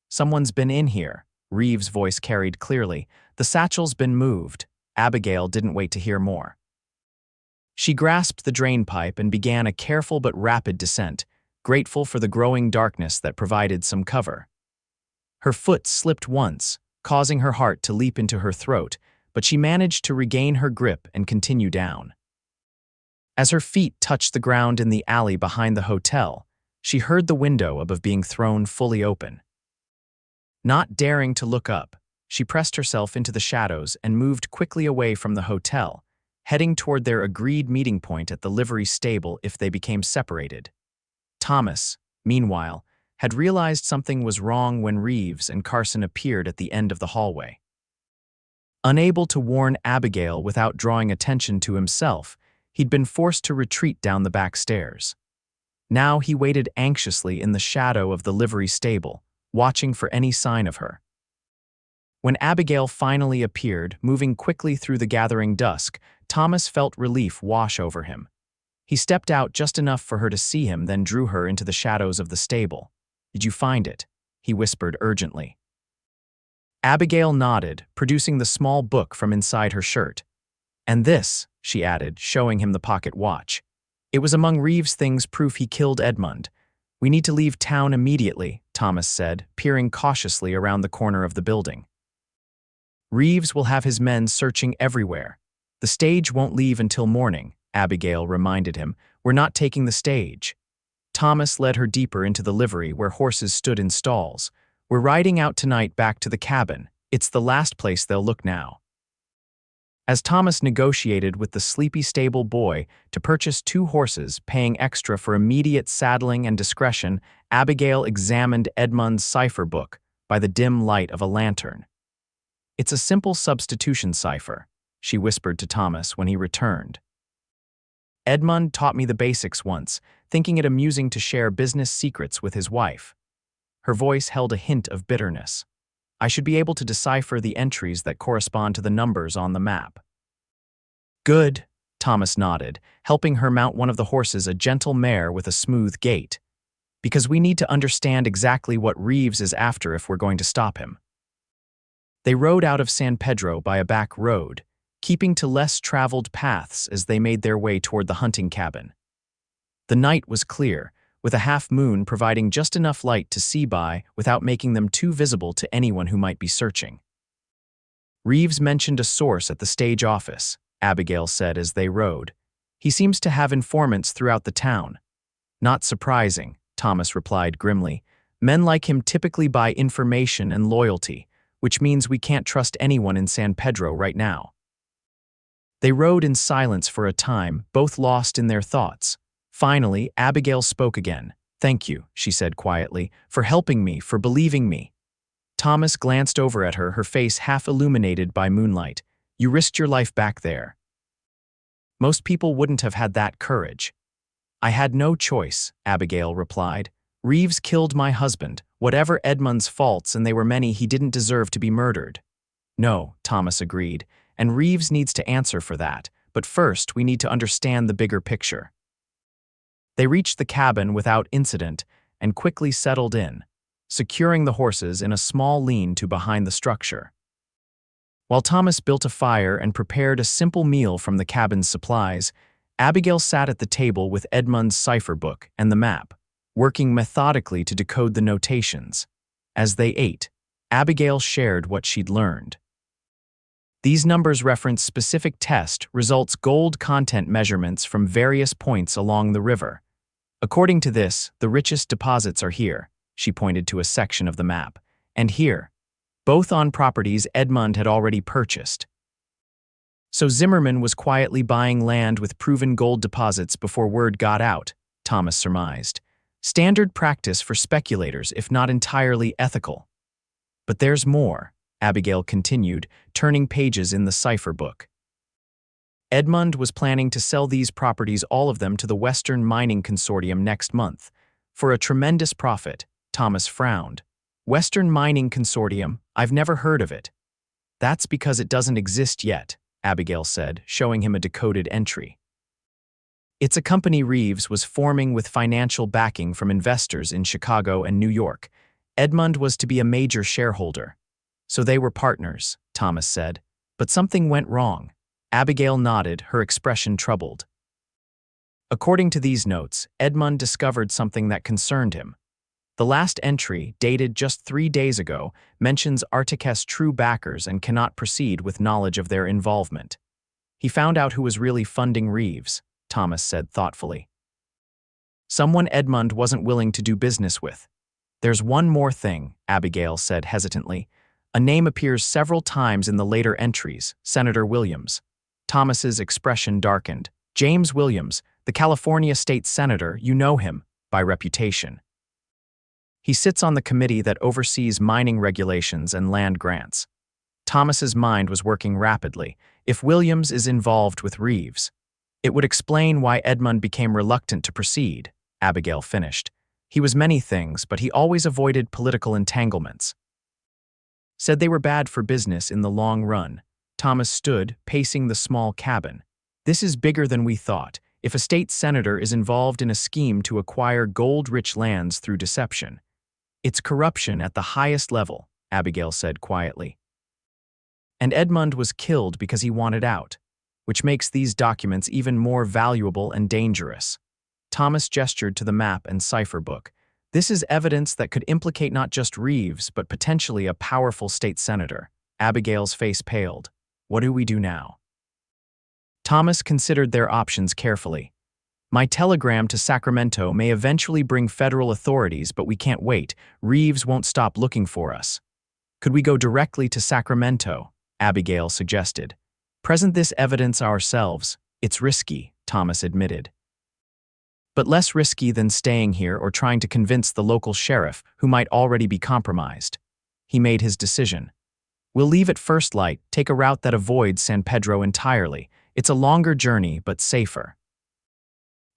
"Someone's been in here," Reeves' voice carried clearly. "The satchel's been moved." Abigail didn't wait to hear more. She grasped the drain pipe and began a careful but rapid descent, grateful for the growing darkness that provided some cover. Her foot slipped once, causing her heart to leap into her throat, but she managed to regain her grip and continue down. As her feet touched the ground in the alley behind the hotel, she heard the window above being thrown fully open. Not daring to look up, she pressed herself into the shadows and moved quickly away from the hotel, heading toward their agreed meeting point at the livery stable if they became separated. Thomas, meanwhile, had realized something was wrong when Reeves and Carson appeared at the end of the hallway. Unable to warn Abigail without drawing attention to himself, he'd been forced to retreat down the back stairs. Now he waited anxiously in the shadow of the livery stable, watching for any sign of her. When Abigail finally appeared, moving quickly through the gathering dusk, Thomas felt relief wash over him. He stepped out just enough for her to see him, then drew her into the shadows of the stable. "Did you find it?" he whispered urgently. Abigail nodded, producing the small book from inside her shirt. "And this," she added, showing him the pocket watch. "It was among Reeves' things, proof he killed Edmund. We need to leave town immediately," Thomas said, peering cautiously around the corner of the building. "Reeves will have his men searching everywhere. The stage won't leave until morning," Abigail reminded him. We're not taking the stage. Thomas led her deeper into the livery where horses stood in stalls. We're riding out tonight back to the cabin. It's the last place they'll look now. As Thomas negotiated with the sleepy stable boy to purchase 2 horses, paying extra for immediate saddling and discretion, Abigail examined Edmund's cipher book by the dim light of a lantern. "It's a simple substitution cipher," she whispered to Thomas when he returned. "Edmund taught me the basics once, thinking it amusing to share business secrets with his wife." Her voice held a hint of bitterness. "I should be able to decipher the entries that correspond to the numbers on the map." "Good," Thomas nodded, helping her mount one of the horses, a gentle mare with a smooth gait. "Because we need to understand exactly what Reeves is after if we're going to stop him." They rode out of San Pedro by a back road, keeping to less traveled paths as they made their way toward the hunting cabin. The night was clear, with a half moon providing just enough light to see by without making them too visible to anyone who might be searching. "Reeves mentioned a source at the stage office," Abigail said as they rode. "He seems to have informants throughout the town." "Not surprising," Thomas replied grimly. "Men like him typically buy information and loyalty, which means we can't trust anyone in San Pedro right now." They rode in silence for a time, both lost in their thoughts. Finally, Abigail spoke again. "Thank you," she said quietly, "for helping me, for believing me." Thomas glanced over at her, her face half illuminated by moonlight. "You risked your life back there. Most people wouldn't have had that courage." "I had no choice," Abigail replied. "Reeves killed my husband, whatever Edmund's faults, and they were many, he didn't deserve to be murdered." "No," Thomas agreed, "and Reeves needs to answer for that, but first we need to understand the bigger picture." They reached the cabin without incident and quickly settled in, securing the horses in a small lean-to behind the structure. While Thomas built a fire and prepared a simple meal from the cabin's supplies, Abigail sat at the table with Edmund's cipher book and the map, working methodically to decode the notations. As they ate, Abigail shared what she'd learned. These numbers reference specific test results, gold content measurements from various points along the river. "According to this, the richest deposits are here," she pointed to a section of the map, "and here, both on properties Edmund had already purchased." So Zimmerman was quietly buying land with proven gold deposits before word got out, Thomas surmised. Standard practice for speculators, if not entirely ethical. "But there's more," Abigail continued, turning pages in the cipher book. "Edmund was planning to sell these properties, all of them, to the Western Mining Consortium next month, for a tremendous profit." Thomas frowned. "Western Mining Consortium? I've never heard of it." "That's because it doesn't exist yet," Abigail said, showing him a decoded entry. "It's a company Reeves was forming with financial backing from investors in Chicago and New York. Edmund was to be a major shareholder. So they were partners," Thomas said. "But something went wrong." Abigail nodded, her expression troubled. "According to these notes, Edmund discovered something that concerned him. The last entry, dated just 3 days ago, mentions Artic's true backers and cannot proceed with knowledge of their involvement. He found out who was really funding Reeves," Thomas said thoughtfully. "Someone Edmund wasn't willing to do business with." "There's one more thing," Abigail said hesitantly. "A name appears several times in the later entries, Senator Williams." Thomas's expression darkened. "James Williams, the California state senator, you know him, by reputation. He sits on the committee that oversees mining regulations and land grants." Thomas's mind was working rapidly. If Williams is involved with Reeves, it would explain why Edmund became reluctant to proceed, Abigail finished. "He was many things, but he always avoided political entanglements. Said they were bad for business in the long run." Thomas stood, pacing the small cabin. "This is bigger than we thought. If a state senator is involved in a scheme to acquire gold-rich lands through deception, it's corruption at the highest level," Abigail said quietly. "And Edmund was killed because he wanted out, which makes these documents even more valuable and dangerous." Thomas gestured to the map and cipher book. "This is evidence that could implicate not just Reeves, but potentially a powerful state senator." Abigail's face paled. "What do we do now?" Thomas considered their options carefully. My telegram to Sacramento may eventually bring federal authorities, but we can't wait. Reeves won't stop looking for us. Could we go directly to Sacramento? Abigail suggested. Present this evidence ourselves. It's risky, Thomas admitted. But less risky than staying here or trying to convince the local sheriff, who might already be compromised. He made his decision. We'll leave at first light, take a route that avoids San Pedro entirely. It's a longer journey, but safer.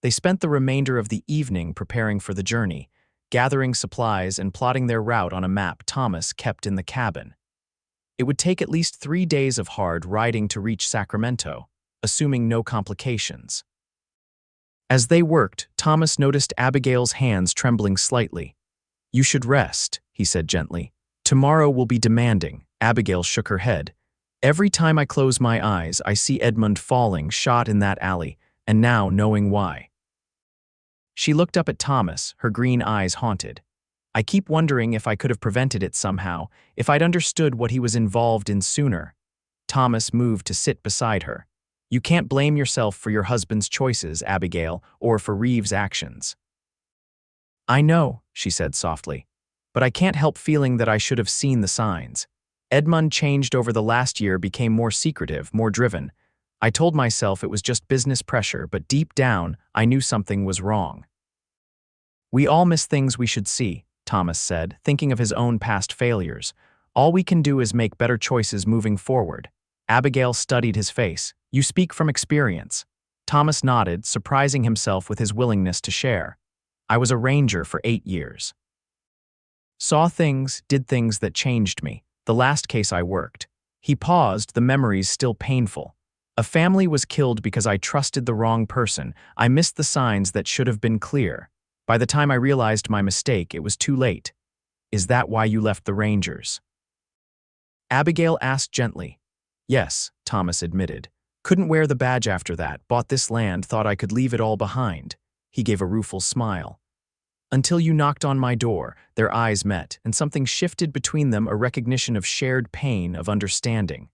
They spent the remainder of the evening preparing for the journey, gathering supplies and plotting their route on a map Thomas kept in the cabin. It would take at least 3 days of hard riding to reach Sacramento, assuming no complications. As they worked, Thomas noticed Abigail's hands trembling slightly. You should rest, he said gently. Tomorrow will be demanding. Abigail shook her head. Every time I close my eyes, I see Edmund falling, shot in that alley, and now knowing why. She looked up at Thomas, her green eyes haunted. I keep wondering if I could have prevented it somehow, if I'd understood what he was involved in sooner. Thomas moved to sit beside her. You can't blame yourself for your husband's choices, Abigail, or for Reeves' actions. I know, she said softly, but I can't help feeling that I should have seen the signs. Edmund changed over the last year, became more secretive, more driven. I told myself it was just business pressure, but deep down, I knew something was wrong. We all miss things we should see, Thomas said, thinking of his own past failures. All we can do is make better choices moving forward. Abigail studied his face. You speak from experience. Thomas nodded, surprising himself with his willingness to share. I was a ranger for 8 years. Saw things, did things that changed me. The last case I worked. He paused, the memories still painful. A family was killed because I trusted the wrong person. I missed the signs that should have been clear. By the time I realized my mistake, it was too late. Is that why you left the Rangers? Abigail asked gently. Yes, Thomas admitted. Couldn't wear the badge after that, bought this land, thought I could leave it all behind. He gave a rueful smile. Until you knocked on my door, their eyes met, and something shifted between them, a recognition of shared pain, of understanding.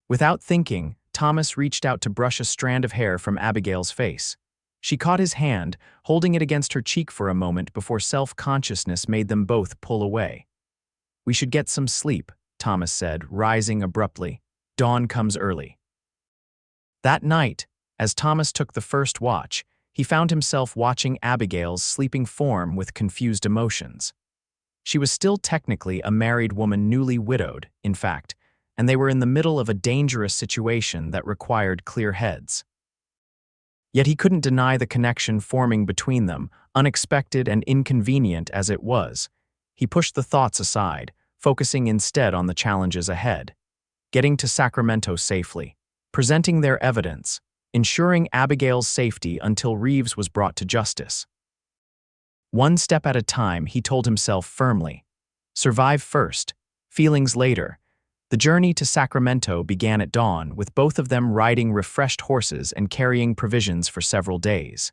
Without thinking, Thomas reached out to brush a strand of hair from Abigail's face. She caught his hand, holding it against her cheek for a moment before self-consciousness made them both pull away. We should get some sleep, Thomas said, rising abruptly. Dawn comes early. That night, as Thomas took the first watch, he found himself watching Abigail's sleeping form with confused emotions. She was still technically a married woman, newly widowed, in fact, and they were in the middle of a dangerous situation that required clear heads. Yet he couldn't deny the connection forming between them, unexpected and inconvenient as it was. He pushed the thoughts aside, focusing instead on the challenges ahead. Getting to Sacramento safely, presenting their evidence, ensuring Abigail's safety until Reeves was brought to justice. One step at a time, he told himself firmly. Survive first, feelings later. The journey to Sacramento began at dawn, with both of them riding refreshed horses and carrying provisions for several days.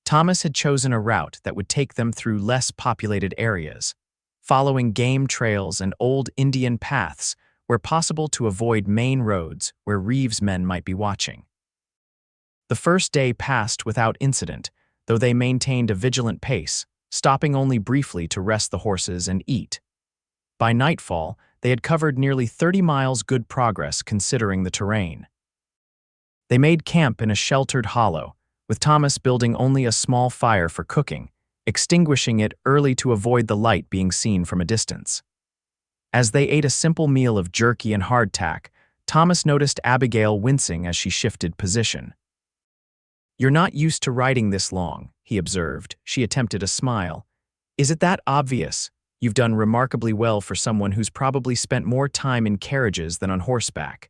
Thomas had chosen a route that would take them through less populated areas, following game trails and old Indian paths where possible to avoid main roads where Reeves' men might be watching. The first day passed without incident, though they maintained a vigilant pace, stopping only briefly to rest the horses and eat. By nightfall, they had covered nearly 30 miles, good progress considering the terrain. They made camp in a sheltered hollow, with Thomas building only a small fire for cooking, extinguishing it early to avoid the light being seen from a distance. As they ate a simple meal of jerky and hardtack, Thomas noticed Abigail wincing as she shifted position. You're not used to riding this long, he observed. She attempted a smile. Is it that obvious? You've done remarkably well for someone who's probably spent more time in carriages than on horseback.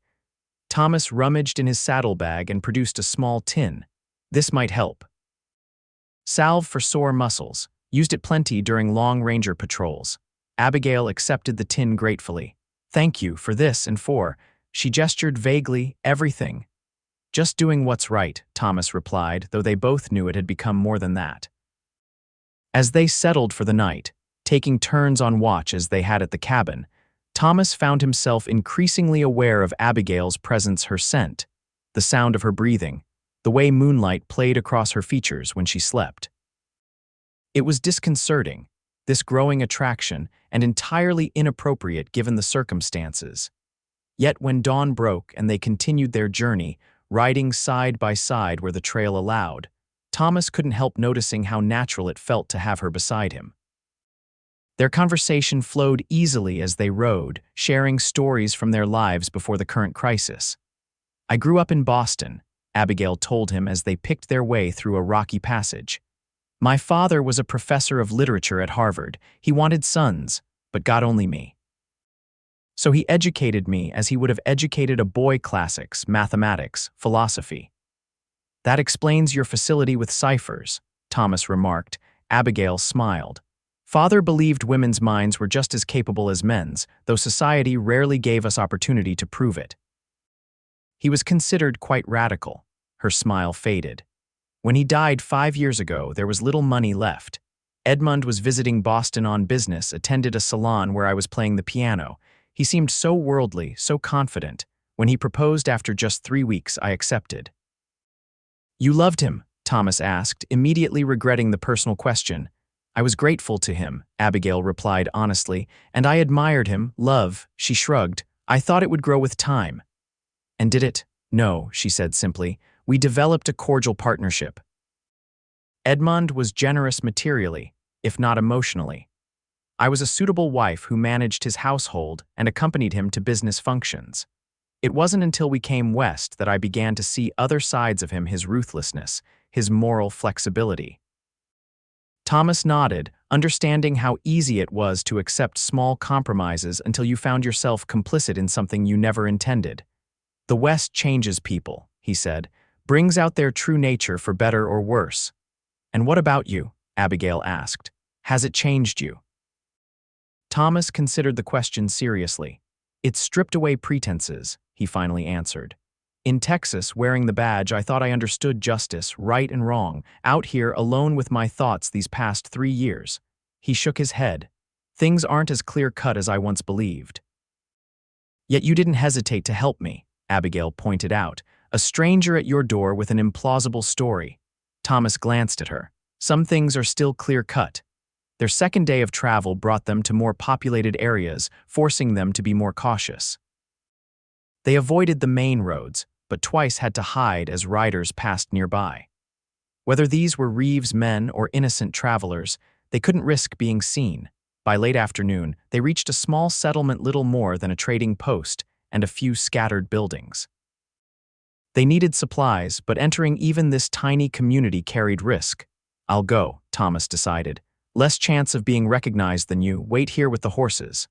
Thomas rummaged in his saddlebag and produced a small tin. This might help. Salve for sore muscles. Used it plenty during long ranger patrols. Abigail accepted the tin gratefully. Thank you for this and for, she gestured vaguely, everything. Just doing what's right, Thomas replied, though they both knew it had become more than that. As they settled for the night, taking turns on watch as they had at the cabin, Thomas found himself increasingly aware of Abigail's presence, her scent, the sound of her breathing. the way moonlight played across her features when she slept. It was disconcerting, this growing attraction, and entirely inappropriate given the circumstances. Yet when dawn broke and they continued their journey, riding side by side where the trail allowed, Thomas couldn't help noticing how natural it felt to have her beside him. Their conversation flowed easily as they rode, sharing stories from their lives before the current crisis. "I grew up in Boston," Abigail told him as they picked their way through a rocky passage. "My father was a professor of literature at Harvard. He wanted sons, but got only me. So he educated me as he would have educated a boy: classics, mathematics, philosophy." "That explains your facility with ciphers," Thomas remarked. Abigail smiled. "Father believed women's minds were just as capable as men's, though society rarely gave us opportunity to prove it." "He was considered quite radical." Her smile faded. "When he died 5 years ago, there was little money left. Edmund was visiting Boston on business, attended a salon where I was playing the piano. He seemed so worldly, so confident. When he proposed after just 3 weeks, I accepted." "You loved him?" Thomas asked, immediately regretting the personal question. "I was grateful to him," Abigail replied honestly, "and I admired him." "Love," she shrugged. "I thought it would grow with time." "And did it?" "No," she said simply. "We developed a cordial partnership." Edmund was generous materially, if not emotionally. "I was a suitable wife who managed his household and accompanied him to business functions. It wasn't until we came west that I began to see other sides of him: his ruthlessness, his moral flexibility." Thomas nodded, understanding how easy it was to accept small compromises until you found yourself complicit in something you never intended. "The West changes people," he said, "brings out their true nature for better or worse." "And what about you?" Abigail asked. "Has it changed you?" Thomas considered the question seriously. "It stripped away pretenses," he finally answered. "In Texas, wearing the badge, I thought I understood justice, right and wrong. Out here, alone with my thoughts these past 3 years." He shook his head. "Things aren't as clear-cut as I once believed." "Yet you didn't hesitate to help me," Abigail pointed out. "A stranger at your door with an implausible story." Thomas glanced at her. "Some things are still clear-cut." Their second day of travel brought them to more populated areas, forcing them to be more cautious. They avoided the main roads, but twice had to hide as riders passed nearby. Whether these were Reeves' men or innocent travelers, they couldn't risk being seen. By late afternoon, they reached a small settlement, little more than a trading post, and a few scattered buildings. They needed supplies, but entering even this tiny community carried risk. "I'll go," Thomas decided. "Less chance of being recognized than you. Wait here with the horses."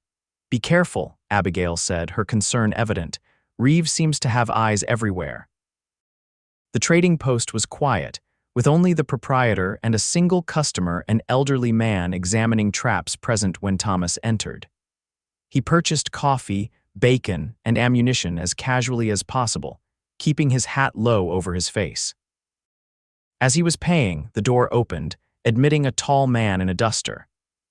"Be careful," Abigail said, her concern evident. "Reeves seems to have eyes everywhere." The trading post was quiet, with only the proprietor and a single customer, an elderly man examining traps, present when Thomas entered. He purchased coffee, bacon, and ammunition as casually as possible, keeping his hat low over his face. As he was paying, the door opened, admitting a tall man in a duster.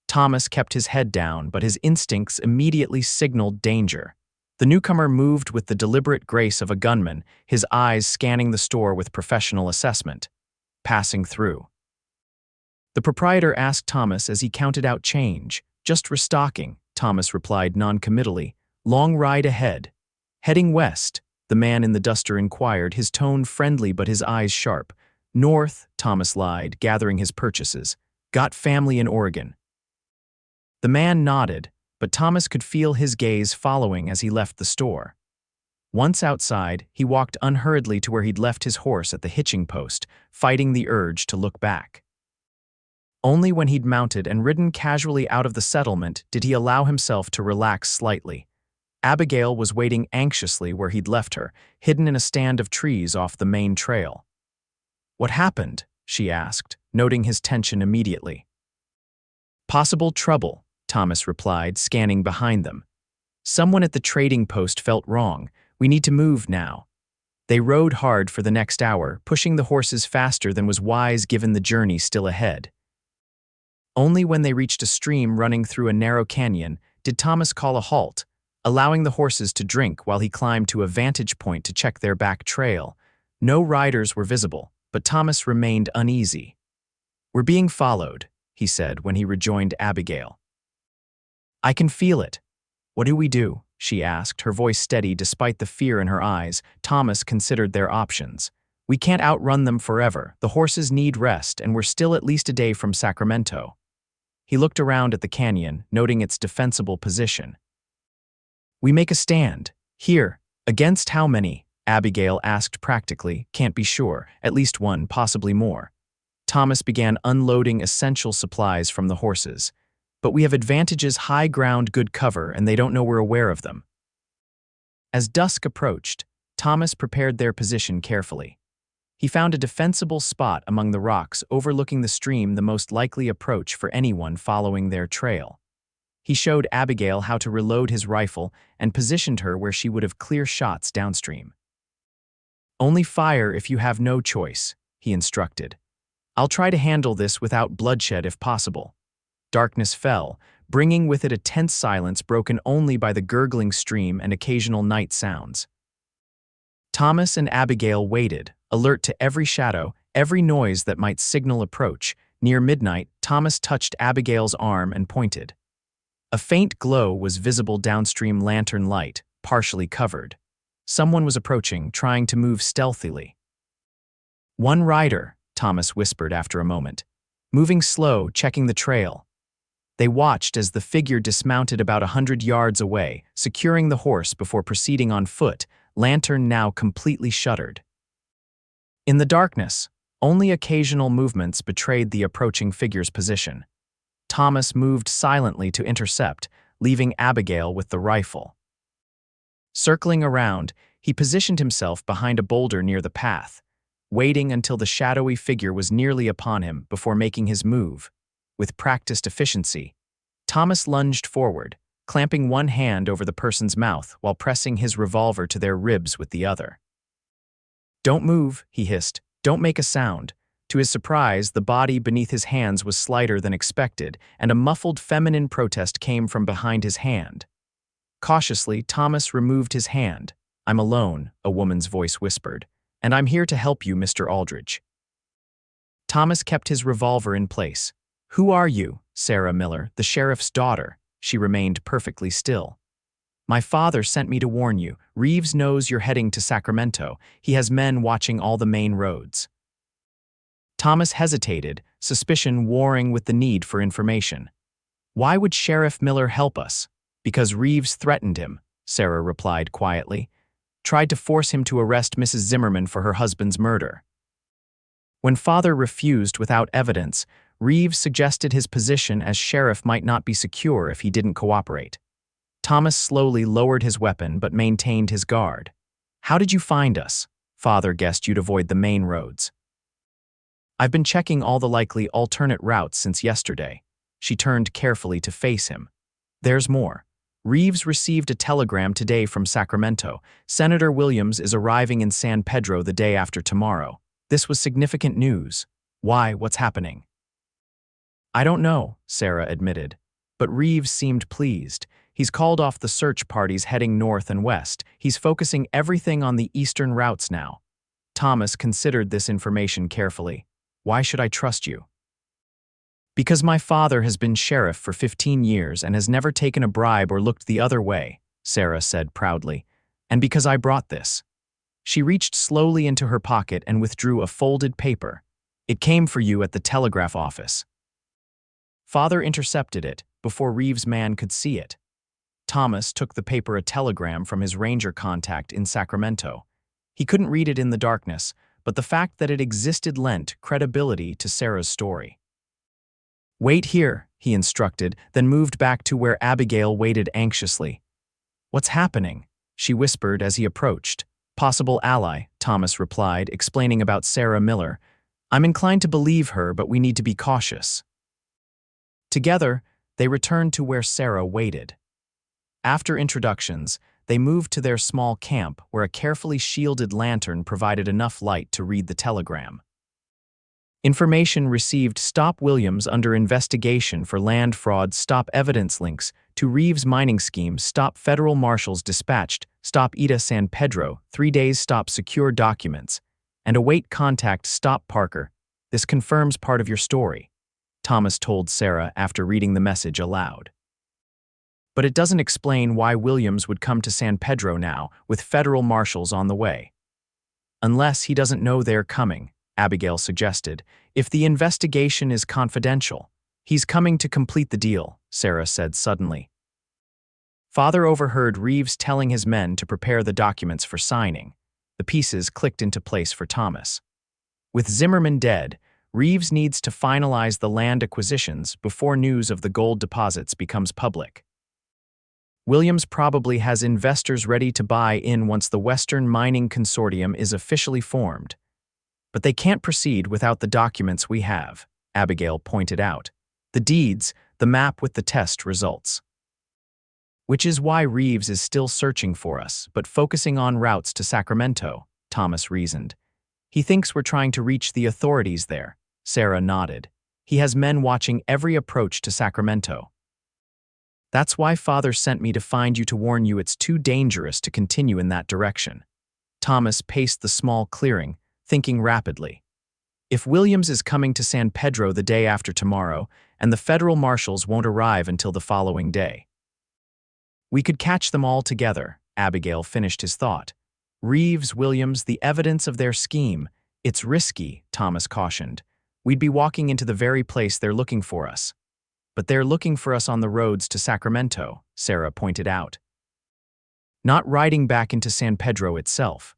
Thomas kept his head down, but his instincts immediately signaled danger. The newcomer moved with the deliberate grace of a gunman, his eyes scanning the store with professional assessment. "Passing through." The proprietor asked Thomas as he counted out change. "Just restocking," Thomas replied noncommittally. "Long ride ahead." "Heading west?" the man in the duster inquired, his tone friendly but his eyes sharp. "North," Thomas lied, gathering his purchases. "Got family in Oregon." The man nodded, but Thomas could feel his gaze following as he left the store. Once outside, he walked unhurriedly to where he'd left his horse at the hitching post, fighting the urge to look back. Only when he'd mounted and ridden casually out of the settlement did he allow himself to relax slightly. Abigail was waiting anxiously where he'd left her, hidden in a stand of trees off the main trail. "What happened?" she asked, noting his tension immediately. "Possible trouble," Thomas replied, scanning behind them. "Someone at the trading post felt wrong. We need to move now." They rode hard for the next hour, pushing the horses faster than was wise given the journey still ahead. Only when they reached a stream running through a narrow canyon did Thomas call a halt, allowing the horses to drink while he climbed to a vantage point to check their back trail. No riders were visible, but Thomas remained uneasy. "We're being followed," he said when he rejoined Abigail. "I can feel it." "What do we do?" she asked, her voice steady despite the fear in her eyes. Thomas considered their options. "We can't outrun them forever. The horses need rest, and we're still at least a day from Sacramento." He looked around at the canyon, noting its defensible position. "We make a stand. Here. Against how many?" Abigail asked practically. "Can't be sure. At least one, possibly more." Thomas began unloading essential supplies from the horses. "But we have advantages: high ground, good cover, and they don't know we're aware of them." As dusk approached, Thomas prepared their position carefully. He found a defensible spot among the rocks overlooking the stream, the most likely approach for anyone following their trail. He showed Abigail how to reload his rifle and positioned her where she would have clear shots downstream. "Only fire if you have no choice," he instructed. "I'll try to handle this without bloodshed if possible." Darkness fell, bringing with it a tense silence broken only by the gurgling stream and occasional night sounds. Thomas and Abigail waited, alert to every shadow, every noise that might signal approach. Near midnight, Thomas touched Abigail's arm and pointed. A faint glow was visible downstream, lantern light, partially covered. Someone was approaching, trying to move stealthily. "One rider," Thomas whispered after a moment. "Moving slow, checking the trail." They watched as the figure dismounted about 100 yards away, securing the horse before proceeding on foot, lantern now completely shuttered. In the darkness, only occasional movements betrayed the approaching figure's position. Thomas moved silently to intercept, leaving Abigail with the rifle. Circling around, he positioned himself behind a boulder near the path, waiting until the shadowy figure was nearly upon him before making his move. With practiced efficiency, Thomas lunged forward, clamping one hand over the person's mouth while pressing his revolver to their ribs with the other. "Don't move," he hissed. "Don't make a sound." To his surprise, the body beneath his hands was slighter than expected, and a muffled feminine protest came from behind his hand. Cautiously, Thomas removed his hand. "I'm alone," a woman's voice whispered, "and I'm here to help you, Mr. Aldridge." Thomas kept his revolver in place. "Who are you?" "Sarah Miller, the sheriff's daughter." She remained perfectly still. "My father sent me to warn you. Reeves knows you're heading to Sacramento. He has men watching all the main roads." Thomas hesitated, suspicion warring with the need for information. "Why would Sheriff Miller help us?" "Because Reeves threatened him," Sarah replied quietly. "Tried to force him to arrest Mrs. Zimmerman for her husband's murder. When father refused without evidence, Reeves suggested his position as sheriff might not be secure if he didn't cooperate." Thomas slowly lowered his weapon but maintained his guard. "How did you find us?" "Father guessed you'd avoid the main roads." "I've been checking all the likely alternate routes since yesterday." She turned carefully to face him. "There's more. Reeves received a telegram today from Sacramento. Senator Williams is arriving in San Pedro the day after tomorrow. This was significant news." "Why? What's happening?" "I don't know," Sarah admitted. But Reeves seemed pleased. He's called off the search parties heading north and west. He's focusing everything on the eastern routes now. Thomas considered this information carefully. "Why should I trust you?" "Because my father has been sheriff for 15 years and has never taken a bribe or looked the other way," Sarah said proudly. "And because I brought this." She reached slowly into her pocket and withdrew a folded paper. "It came for you at the telegraph office." Father intercepted it before Reeves' man could see it. Thomas took the paper, a telegram from his ranger contact in Sacramento. He couldn't read it in the darkness, but the fact that it existed lent credibility to Sarah's story. "Wait here," he instructed, then moved back to where Abigail waited anxiously. "What's happening?" she whispered as he approached. "Possible ally," Thomas replied, explaining about Sarah Miller. "I'm inclined to believe her, but we need to be cautious." Together, they returned to where Sarah waited. After introductions, they moved to their small camp where a carefully shielded lantern provided enough light to read the telegram. Information received: stop Williams under investigation for land fraud, stop evidence links to Reeves mining scheme, stop federal marshals dispatched, stop Ida San Pedro, 3 days, stop secure documents. and await contact. Stop, Parker. This confirms part of your story, Thomas told Sarah after reading the message aloud. But it doesn't explain why Williams would come to San Pedro now, with federal marshals on the way. Unless he doesn't know they're coming, Abigail suggested. If the investigation is confidential, he's coming to complete the deal, Sarah said suddenly. Father overheard Reeves telling his men to prepare the documents for signing. The pieces clicked into place for Thomas. With Zimmerman dead, Reeves needs to finalize the land acquisitions before news of the gold deposits becomes public. Williams probably has investors ready to buy in once the Western Mining Consortium is officially formed. But they can't proceed without the documents we have, Abigail pointed out. The deeds, the map with the test results. Which is why Reeves is still searching for us, but focusing on routes to Sacramento, Thomas reasoned. He thinks we're trying to reach the authorities there. Sarah nodded. He has men watching every approach to Sacramento. That's why Father sent me to find you to warn you it's too dangerous to continue in that direction. Thomas paced the small clearing, thinking rapidly. If Williams is coming to San Pedro the day after tomorrow, and the federal marshals won't arrive until the following day, we could catch them all together, Abigail finished his thought. Reeves, Williams, the evidence of their scheme. It's risky, Thomas cautioned. We'd be walking into the very place they're looking for us. But they're looking for us on the roads to Sacramento, Sarah pointed out. Not riding back into San Pedro itself.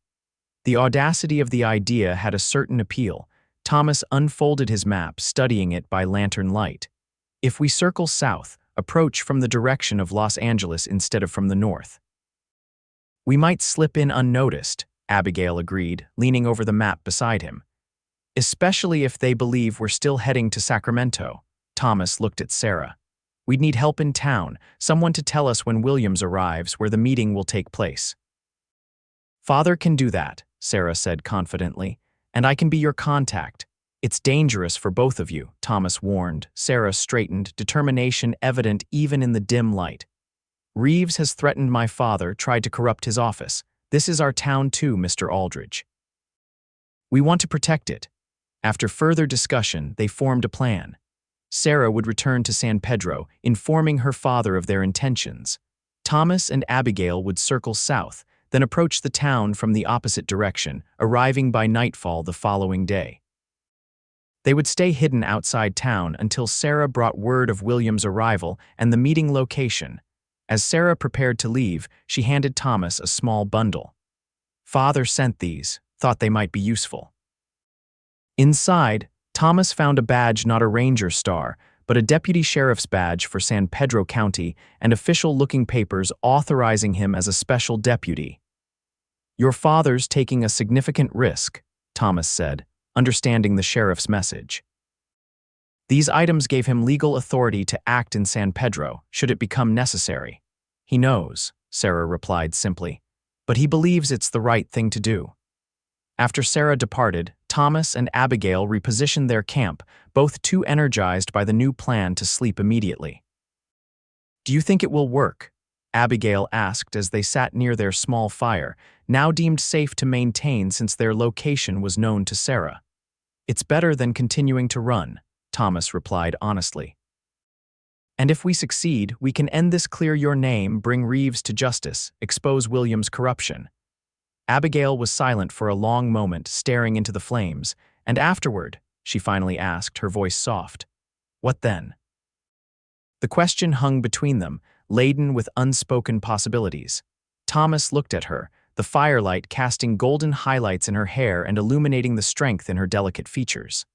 The audacity of the idea had a certain appeal. Thomas unfolded his map, studying it by lantern light. If we circle south, approach from the direction of Los Angeles instead of from the north, we might slip in unnoticed, Abigail agreed, leaning over the map beside him. Especially if they believe we're still heading to Sacramento. Thomas looked at Sarah. We'd need help in town, someone to tell us when Williams arrives where the meeting will take place. Father can do that, Sarah said confidently, and I can be your contact. It's dangerous for both of you, Thomas warned. Sarah straightened, determination evident even in the dim light. Reeves has threatened my father, tried to corrupt his office. This is our town too, Mr. Aldridge. We want to protect it. After further discussion, they formed a plan. Sarah would return to San Pedro, informing her father of their intentions. Thomas and Abigail would circle south, then approach the town from the opposite direction, arriving by nightfall the following day. They would stay hidden outside town until Sarah brought word of Williams' arrival and the meeting location. As Sarah prepared to leave, she handed Thomas a small bundle. Father sent these, thought they might be useful. Inside, Thomas found a badge, not a ranger star, but a deputy sheriff's badge for San Pedro County and official-looking papers authorizing him as a special deputy. Your father's taking a significant risk, Thomas said, understanding the sheriff's message. These items gave him legal authority to act in San Pedro, should it become necessary. He knows, Sarah replied simply, but he believes it's the right thing to do. After Sarah departed, Thomas and Abigail repositioned their camp, both too energized by the new plan to sleep immediately. Do you think it will work? Abigail asked as they sat near their small fire, now deemed safe to maintain since their location was known to Sarah. It's better than continuing to run, Thomas replied honestly. And if we succeed, we can end this, clear your name, bring Reeves to justice, expose Williams' corruption. Abigail was silent for a long moment, staring into the flames, and afterward, she finally asked, her voice soft. What then? The question hung between them, laden with unspoken possibilities. Thomas looked at her, the firelight casting golden highlights in her hair and illuminating the strength in her delicate features.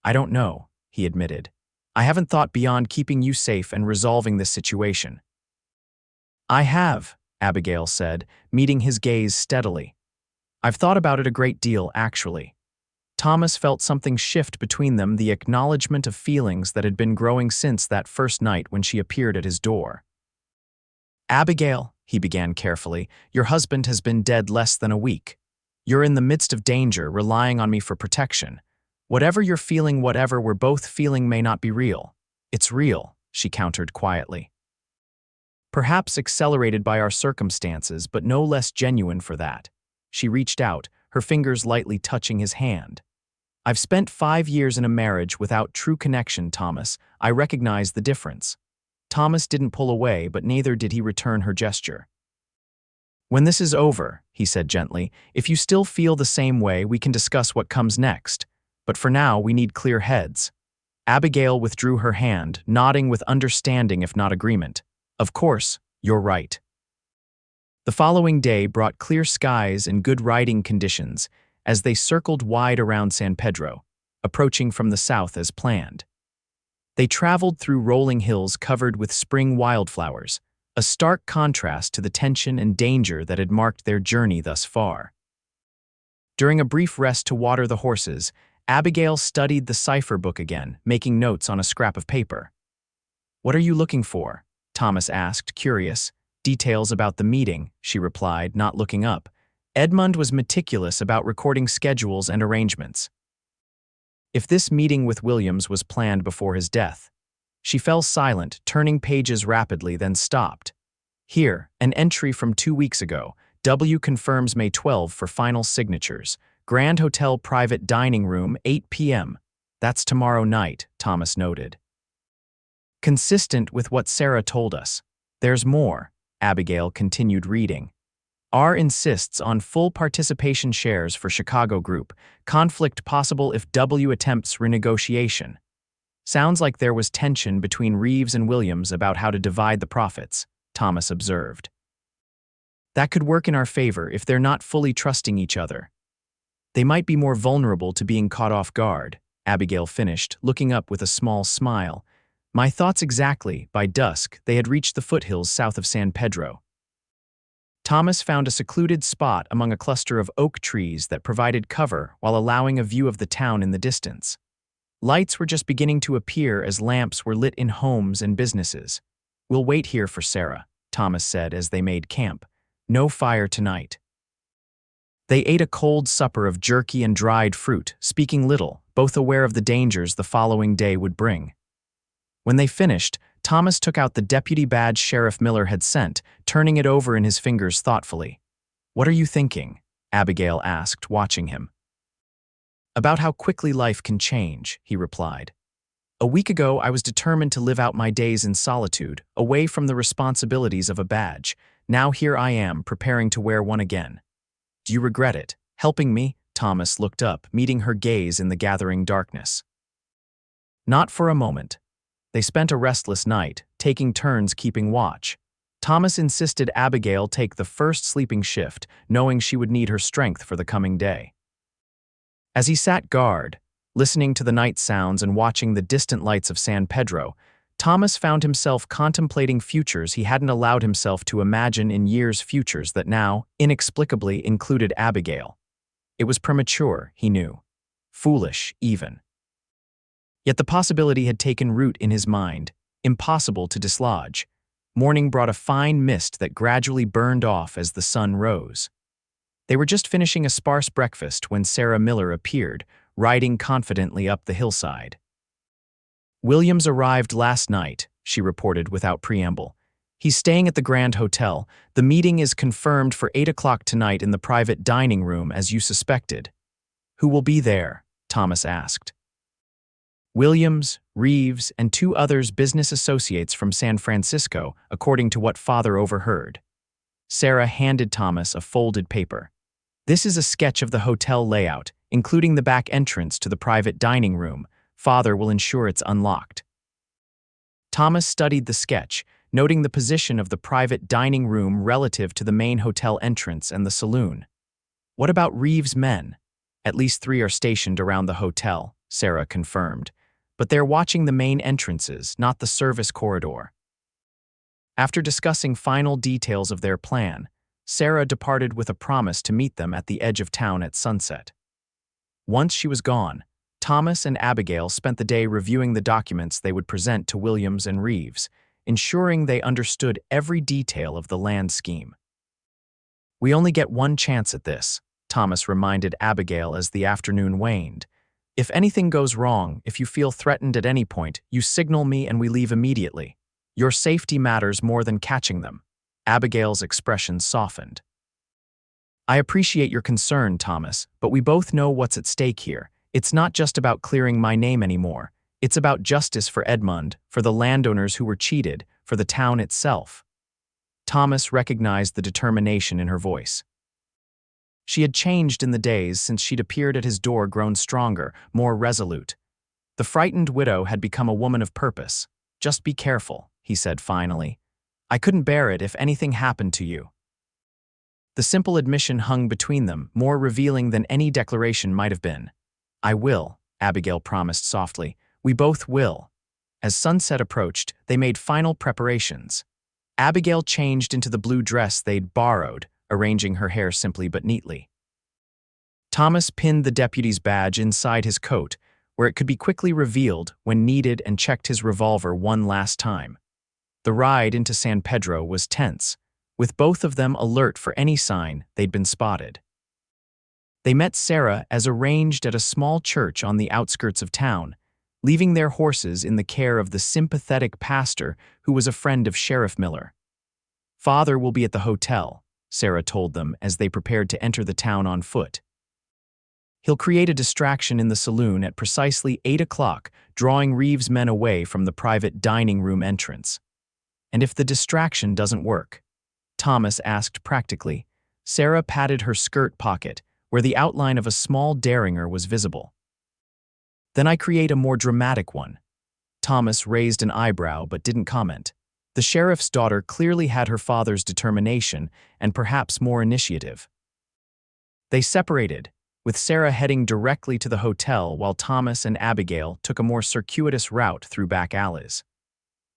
I don't know, he admitted. I haven't thought beyond keeping you safe and resolving this situation. I have, Abigail said, meeting his gaze steadily. I've thought about it a great deal, actually. Thomas felt something shift between them, the acknowledgement of feelings that had been growing since that first night when she appeared at his door. Abigail, he began carefully, your husband has been dead less than a week. You're in the midst of danger, relying on me for protection. Whatever you're feeling, whatever we're both feeling may not be real. It's real, she countered quietly. Perhaps accelerated by our circumstances, but no less genuine for that. She reached out, her fingers lightly touching his hand. "I've spent 5 years in a marriage without true connection, Thomas. I recognize the difference." Thomas didn't pull away, but neither did he return her gesture. "When this is over," he said gently, "if you still feel the same way, we can discuss what comes next. But for now, we need clear heads." Abigail withdrew her hand, nodding with understanding if not agreement. "Of course, you're right." The following day brought clear skies and good riding conditions as they circled wide around San Pedro, approaching from the south as planned. They traveled through rolling hills covered with spring wildflowers, a stark contrast to the tension and danger that had marked their journey thus far. During a brief rest to water the horses, Abigail studied the cipher book again, making notes on a scrap of paper. "What are you looking for?" Thomas asked, curious. "Details about the meeting," she replied, not looking up. Edmund was meticulous about recording schedules and arrangements. If this meeting with Williams was planned before his death. She fell silent, turning pages rapidly, then stopped. "Here, an entry from 2 weeks ago. W confirms May 12 for final signatures. Grand Hotel private dining room, 8 p.m. That's tomorrow night," Thomas noted. "Consistent with what Sarah told us. There's more," Abigail continued reading. "R insists on full participation shares for Chicago Group. Conflict possible if W attempts renegotiation." "Sounds like there was tension between Reeves and Williams about how to divide the profits," Thomas observed. "That could work in our favor if they're not fully trusting each other. They might be more vulnerable to being caught off guard," Abigail finished, looking up with a small smile. "My thoughts exactly. By dusk, they had reached the foothills south of San Pedro." Thomas found a secluded spot among a cluster of oak trees that provided cover while allowing a view of the town in the distance. Lights were just beginning to appear as lamps were lit in homes and businesses. "We'll wait here for Sarah," Thomas said as they made camp. "No fire tonight." They ate a cold supper of jerky and dried fruit, speaking little, both aware of the dangers the following day would bring. When they finished, Thomas took out the deputy badge Sheriff Miller had sent, turning it over in his fingers thoughtfully. "What are you thinking?" Abigail asked, watching him. "About how quickly life can change," he replied. "A week ago, I was determined to live out my days in solitude, away from the responsibilities of a badge. Now here I am, preparing to wear one again." "Do you regret it? Helping me?" Thomas looked up, meeting her gaze in the gathering darkness. "Not for a moment." They spent a restless night, taking turns keeping watch. Thomas insisted Abigail take the first sleeping shift, knowing she would need her strength for the coming day. As he sat guard, listening to the night sounds and watching the distant lights of San Pedro, Thomas found himself contemplating futures he hadn't allowed himself to imagine in years, futures that now, inexplicably, included Abigail. It was premature, he knew. Foolish, even. Yet the possibility had taken root in his mind, impossible to dislodge. Morning brought a fine mist that gradually burned off as the sun rose. They were just finishing a sparse breakfast when Sarah Miller appeared, riding confidently up the hillside. "Williams arrived last night," she reported without preamble. "He's staying at the Grand Hotel. The meeting is confirmed for 8 o'clock tonight in the private dining room, as you suspected." "Who will be there?" Thomas asked. "Williams, Reeves, and 2 others business associates from San Francisco, according to what Father overheard." Sarah handed Thomas a folded paper. "This is a sketch of the hotel layout, including the back entrance to the private dining room. Father will ensure it's unlocked." Thomas studied the sketch, noting the position of the private dining room relative to the main hotel entrance and the saloon. "What about Reeves' men?" "At least 3 are stationed around the hotel," Sarah confirmed. "But they're watching the main entrances, not the service corridor." After discussing final details of their plan, Sarah departed with a promise to meet them at the edge of town at sunset. Once she was gone, Thomas and Abigail spent the day reviewing the documents they would present to Williams and Reeves, ensuring they understood every detail of the land scheme. "We only get one chance at this," Thomas reminded Abigail as the afternoon waned. "If anything goes wrong, if you feel threatened at any point, you signal me and we leave immediately. Your safety matters more than catching them." Abigail's expression softened. I appreciate your concern, Thomas, but we both know what's at stake here. It's not just about clearing my name anymore. It's about justice for Edmund, for the landowners who were cheated, for the town itself. Thomas recognized the determination in her voice. She had changed in the days since she'd appeared at his door, grown stronger, more resolute. The frightened widow had become a woman of purpose. Just be careful, he said finally. I couldn't bear it if anything happened to you. The simple admission hung between them, more revealing than any declaration might have been. I will, Abigail promised softly. We both will. As sunset approached, they made final preparations. Abigail changed into the blue dress they'd borrowed, arranging her hair simply but neatly. Thomas pinned the deputy's badge inside his coat, where it could be quickly revealed when needed, and checked his revolver one last time. The ride into San Pedro was tense, with both of them alert for any sign they'd been spotted. They met Sarah as arranged at a small church on the outskirts of town, leaving their horses in the care of the sympathetic pastor who was a friend of Sheriff Miller. Father will be at the hotel, Sarah told them as they prepared to enter the town on foot. He'll create a distraction in the saloon at precisely 8 o'clock, drawing Reeves' men away from the private dining room entrance. And if the distraction doesn't work? Thomas asked practically. Sarah patted her skirt pocket, where the outline of a small derringer was visible. Then I create a more dramatic one. Thomas raised an eyebrow but didn't comment. The sheriff's daughter clearly had her father's determination and perhaps more initiative. They separated, with Sarah heading directly to the hotel while Thomas and Abigail took a more circuitous route through back alleys.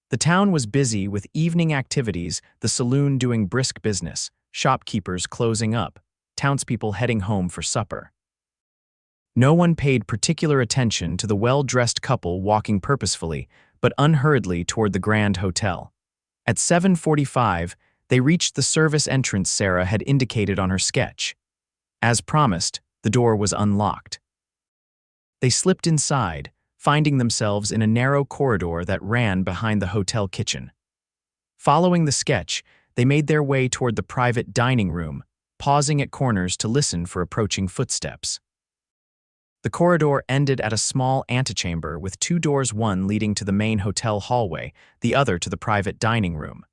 The town was busy with evening activities, the saloon doing brisk business, shopkeepers closing up, townspeople heading home for supper. No one paid particular attention to the well-dressed couple walking purposefully but unhurriedly toward the Grand Hotel. At 7:45, they reached the service entrance Sarah had indicated on her sketch. As promised, the door was unlocked. They slipped inside, finding themselves in a narrow corridor that ran behind the hotel kitchen. Following the sketch, they made their way toward the private dining room, pausing at corners to listen for approaching footsteps. The corridor ended at a small antechamber with 2 doors, one leading to the main hotel hallway, the other to the private dining room.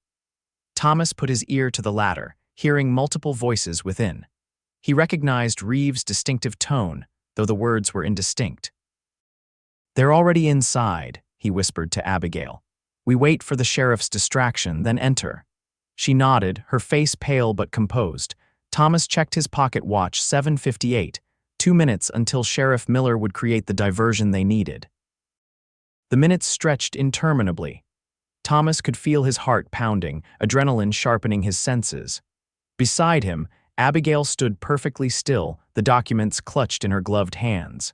Thomas put his ear to the latter, hearing multiple voices within. He recognized Reeves' distinctive tone, though the words were indistinct. They're already inside, he whispered to Abigail. We wait for the sheriff's distraction, then enter. She nodded, her face pale but composed. Thomas checked his pocket watch, 7:58, 2 minutes until Sheriff Miller would create the diversion they needed. The minutes stretched interminably. Thomas could feel his heart pounding, adrenaline sharpening his senses. Beside him, Abigail stood perfectly still, the documents clutched in her gloved hands.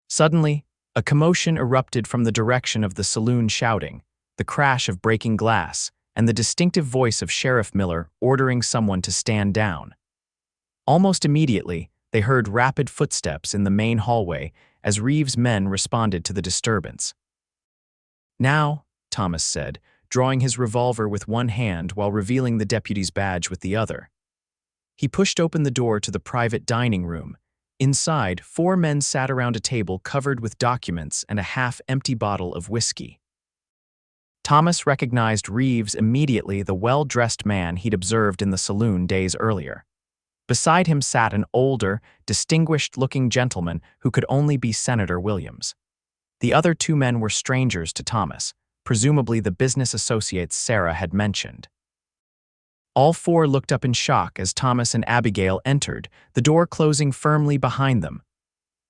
Suddenly, a commotion erupted from the direction of the saloon, shouting, the crash of breaking glass, and the distinctive voice of Sheriff Miller ordering someone to stand down. Almost immediately, they heard rapid footsteps in the main hallway as Reeves' men responded to the disturbance. Now, Thomas said, drawing his revolver with one hand while revealing the deputy's badge with the other. He pushed open the door to the private dining room. Inside, 4 men sat around a table covered with documents and a half-empty bottle of whiskey. Thomas recognized Reeves immediately, the well-dressed man he'd observed in the saloon days earlier. Beside him sat an older, distinguished-looking gentleman who could only be Senator Williams. The other 2 men were strangers to Thomas, presumably the business associates Sarah had mentioned. All 4 looked up in shock as Thomas and Abigail entered, the door closing firmly behind them.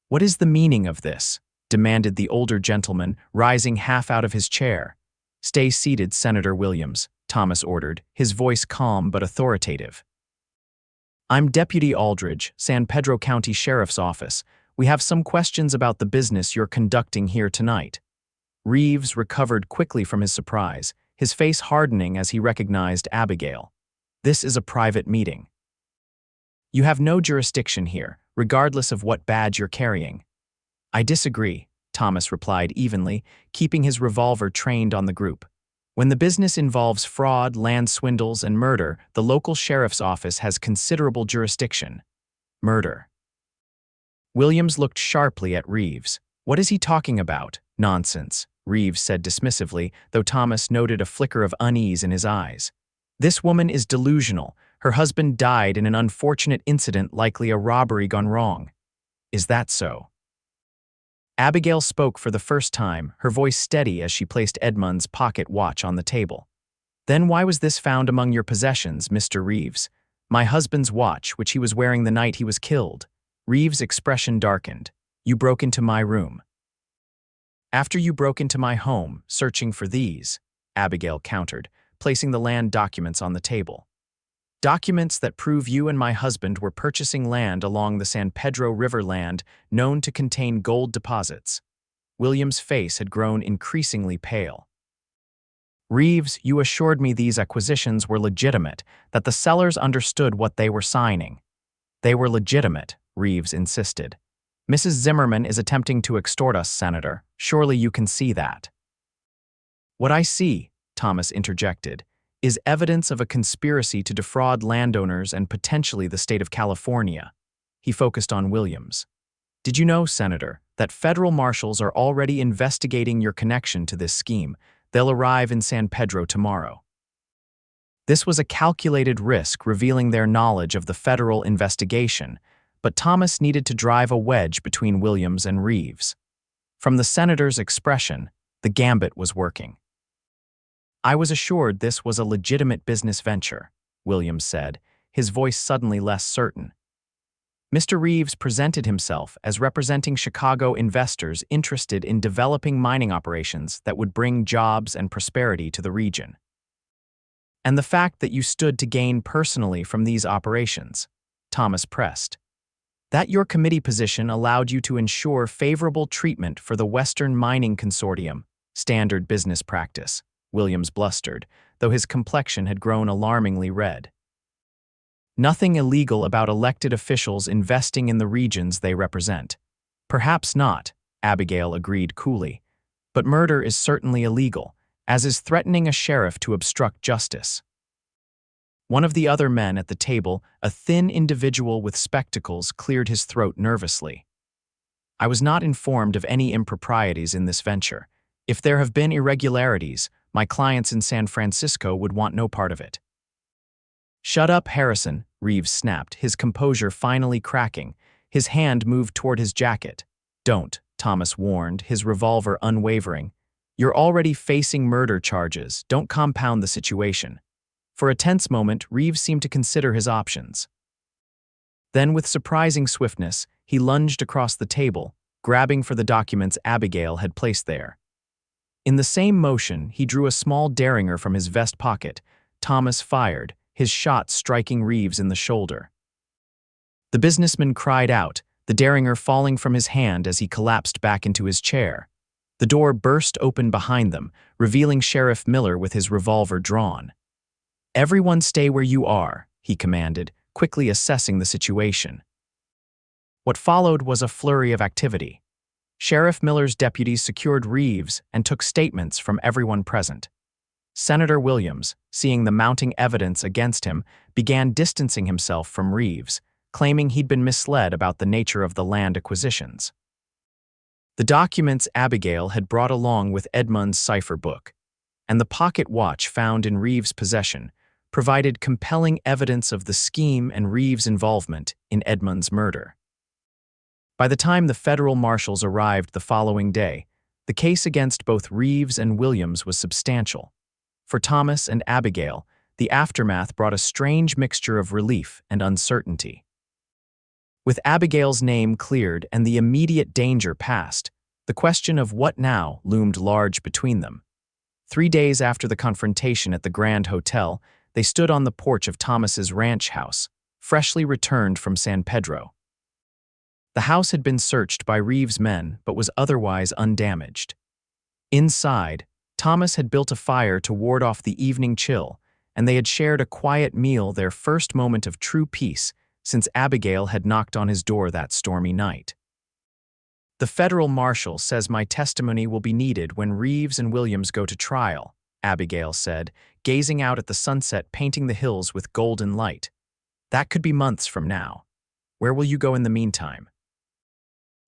What is the meaning of this? Demanded the older gentleman, rising half out of his chair. Stay seated, Senator Williams, Thomas ordered, his voice calm but authoritative. I'm Deputy Aldridge, San Pedro County Sheriff's Office. We have some questions about the business you're conducting here tonight. Reeves recovered quickly from his surprise, his face hardening as he recognized Abigail. This is a private meeting. You have no jurisdiction here, regardless of what badge you're carrying. I disagree, Thomas replied evenly, keeping his revolver trained on the group. When the business involves fraud, land swindles, and murder, the local sheriff's office has considerable jurisdiction. Murder. Williams looked sharply at Reeves. What is he talking about? Nonsense, Reeves said dismissively, though Thomas noted a flicker of unease in his eyes. This woman is delusional. Her husband died in an unfortunate incident, likely a robbery gone wrong. Is that so? Abigail spoke for the first time, her voice steady as she placed Edmund's pocket watch on the table. Then why was this found among your possessions, Mr. Reeves? My husband's watch, which he was wearing the night he was killed. Reeves' expression darkened. You broke into my room. After you broke into my home, searching for these, Abigail countered, placing the land documents on the table. Documents that prove you and my husband were purchasing land along the San Pedro River, land known to contain gold deposits. William's face had grown increasingly pale. Reeves, you assured me these acquisitions were legitimate, that the sellers understood what they were signing. They were legitimate, Reeves insisted. Mrs. Zimmerman is attempting to extort us, Senator. Surely you can see that. What I see, Thomas interjected, is evidence of a conspiracy to defraud landowners and potentially the state of California. He focused on Williams. Did you know, Senator, that federal marshals are already investigating your connection to this scheme? They'll arrive in San Pedro tomorrow. This was a calculated risk, revealing their knowledge of the federal investigation, but Thomas needed to drive a wedge between Williams and Reeves. From the senator's expression, the gambit was working. I was assured this was a legitimate business venture, Williams said, his voice suddenly less certain. Mr. Reeves presented himself as representing Chicago investors interested in developing mining operations that would bring jobs and prosperity to the region. And the fact that you stood to gain personally from these operations, Thomas pressed. That your committee position allowed you to ensure favorable treatment for the Western Mining Consortium, standard business practice, Williams blustered, though his complexion had grown alarmingly red. Nothing illegal about elected officials investing in the regions they represent. Perhaps not, Abigail agreed coolly. But murder is certainly illegal, as is threatening a sheriff to obstruct justice. One of the other men at the table, a thin individual with spectacles, cleared his throat nervously. I was not informed of any improprieties in this venture. If there have been irregularities, my clients in San Francisco would want no part of it. Shut up, Harrison, Reeves snapped, his composure finally cracking. His hand moved toward his jacket. Don't, Thomas warned, his revolver unwavering. You're already facing murder charges. Don't compound the situation. For a tense moment, Reeves seemed to consider his options. Then, with surprising swiftness, he lunged across the table, grabbing for the documents Abigail had placed there. In the same motion, he drew a small derringer from his vest pocket. Thomas fired, his shot striking Reeves in the shoulder. The businessman cried out, the derringer falling from his hand as he collapsed back into his chair. The door burst open behind them, revealing Sheriff Miller with his revolver drawn. Everyone stay where you are, he commanded, quickly assessing the situation. What followed was a flurry of activity. Sheriff Miller's deputies secured Reeves and took statements from everyone present. Senator Williams, seeing the mounting evidence against him, began distancing himself from Reeves, claiming he'd been misled about the nature of the land acquisitions. The documents Abigail had brought along with Edmund's cipher book, and the pocket watch found in Reeves' possession, provided compelling evidence of the scheme and Reeves' involvement in Edmund's murder. By the time the federal marshals arrived the following day, the case against both Reeves and Williams was substantial. For Thomas and Abigail, the aftermath brought a strange mixture of relief and uncertainty. With Abigail's name cleared and the immediate danger past, the question of what now loomed large between them. 3 days after the confrontation at the Grand Hotel, they stood on the porch of Thomas's ranch house, freshly returned from San Pedro. The house had been searched by Reeves' men but was otherwise undamaged. Inside, Thomas had built a fire to ward off the evening chill, and they had shared a quiet meal, their first moment of true peace since Abigail had knocked on his door that stormy night. The federal marshal says my testimony will be needed when Reeves and Williams go to trial, Abigail said, gazing out at the sunset painting the hills with golden light. That could be months from now. Where will you go in the meantime?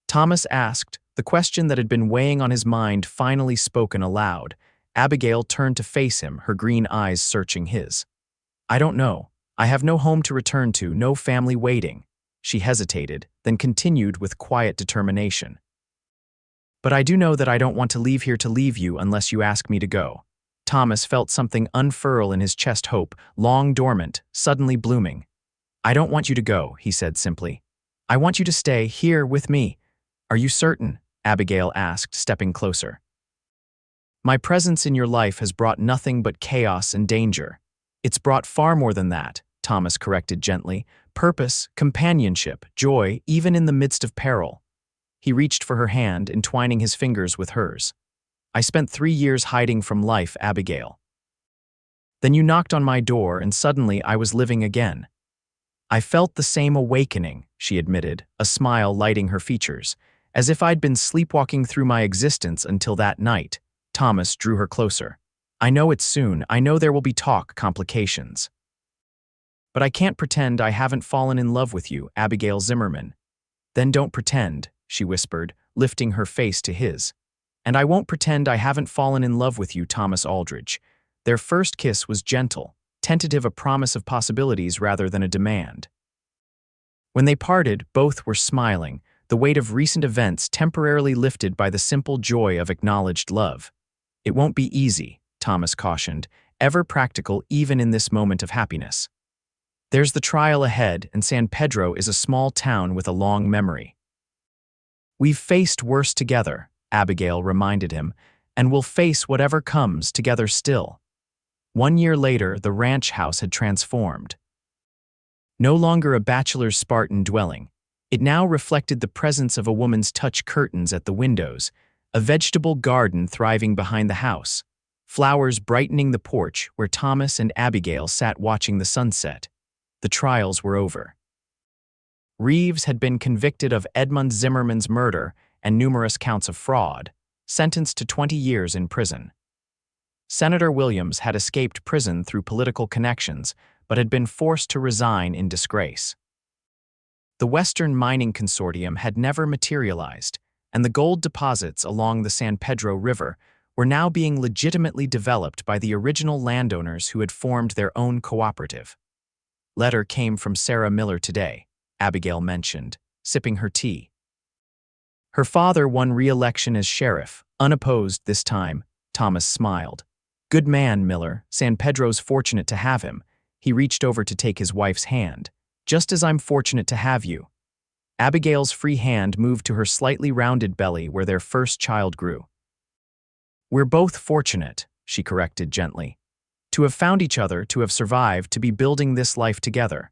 Thomas asked, the question that had been weighing on his mind finally spoken aloud. Abigail turned to face him, her green eyes searching his. I don't know. I have no home to return to, no family waiting. She hesitated, then continued with quiet determination. But I do know that I don't want to leave here to leave you unless you ask me to go. Thomas felt something unfurl in his chest, hope, long dormant, suddenly blooming. I don't want you to go, he said simply. I want you to stay here with me. Are you certain? Abigail asked, stepping closer. My presence in your life has brought nothing but chaos and danger. It's brought far more than that, Thomas corrected gently. Purpose, companionship, joy, even in the midst of peril. He reached for her hand, entwining his fingers with hers. I spent 3 years hiding from life, Abigail. Then you knocked on my door and suddenly I was living again. I felt the same awakening, she admitted, a smile lighting her features, as if I'd been sleepwalking through my existence until that night. Thomas drew her closer. I know it's soon, I know there will be talk, complications. But I can't pretend I haven't fallen in love with you, Abigail Zimmerman. Then don't pretend, she whispered, lifting her face to his. And I won't pretend I haven't fallen in love with you, Thomas Aldridge. Their first kiss was gentle, tentative, a promise of possibilities rather than a demand. When they parted, both were smiling, the weight of recent events temporarily lifted by the simple joy of acknowledged love. It won't be easy, Thomas cautioned, ever practical even in this moment of happiness. There's the trial ahead, and San Pedro is a small town with a long memory. We've faced worse together, Abigail reminded him, and we'll face whatever comes together still. 1 year later, the ranch house had transformed. No longer a bachelor's Spartan dwelling, it now reflected the presence of a woman's touch curtains at the windows, a vegetable garden thriving behind the house, flowers brightening the porch where Thomas and Abigail sat watching the sunset. The trials were over. Reeves had been convicted of Edmund Zimmerman's murder and numerous counts of fraud, sentenced to 20 years in prison. Senator Williams had escaped prison through political connections, but had been forced to resign in disgrace. The Western Mining Consortium had never materialized, and the gold deposits along the San Pedro River were now being legitimately developed by the original landowners who had formed their own cooperative. Letter came from Sarah Miller today, Abigail mentioned, sipping her tea. Her father won re-election as sheriff, unopposed this time. Thomas smiled. Good man, Miller. San Pedro's fortunate to have him. He reached over to take his wife's hand. Just as I'm fortunate to have you. Abigail's free hand moved to her slightly rounded belly where their first child grew. We're both fortunate, she corrected gently. To have found each other, to have survived, to be building this life together.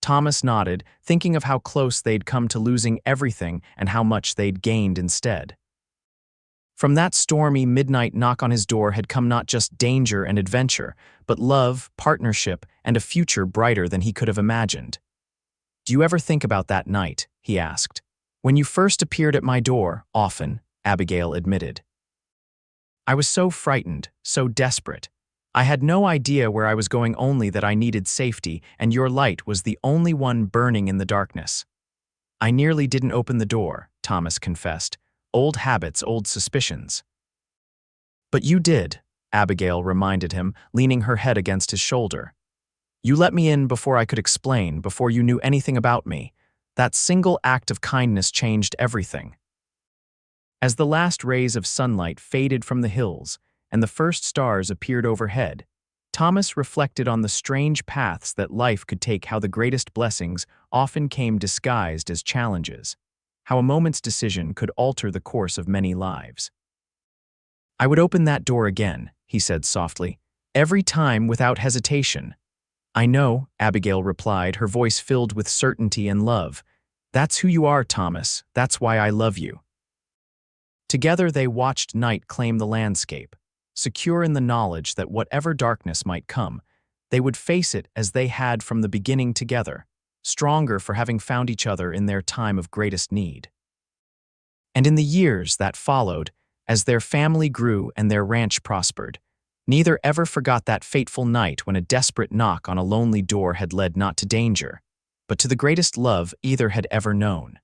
Thomas nodded, thinking of how close they'd come to losing everything and how much they'd gained instead. From that stormy midnight knock on his door had come not just danger and adventure, but love, partnership, and a future brighter than he could have imagined. Do you ever think about that night? He asked. When you first appeared at my door, often, Abigail admitted. I was so frightened, so desperate. I had no idea where I was going, only that I needed safety, and your light was the only one burning in the darkness. I nearly didn't open the door, Thomas confessed. Old habits, old suspicions. But you did, Abigail reminded him, leaning her head against his shoulder. You let me in before I could explain, before you knew anything about me. That single act of kindness changed everything. As the last rays of sunlight faded from the hills, and the first stars appeared overhead, Thomas reflected on the strange paths that life could take, how the greatest blessings often came disguised as challenges, how a moment's decision could alter the course of many lives. I would open that door again, he said softly, every time without hesitation. I know, Abigail replied, her voice filled with certainty and love. That's who you are, Thomas. That's why I love you. Together they watched night claim the landscape, secure in the knowledge that whatever darkness might come, they would face it as they had from the beginning together, stronger for having found each other in their time of greatest need. And in the years that followed, as their family grew and their ranch prospered, Neither ever forgot that fateful night when a desperate knock on a lonely door had led not to danger, but to the greatest love either had ever known.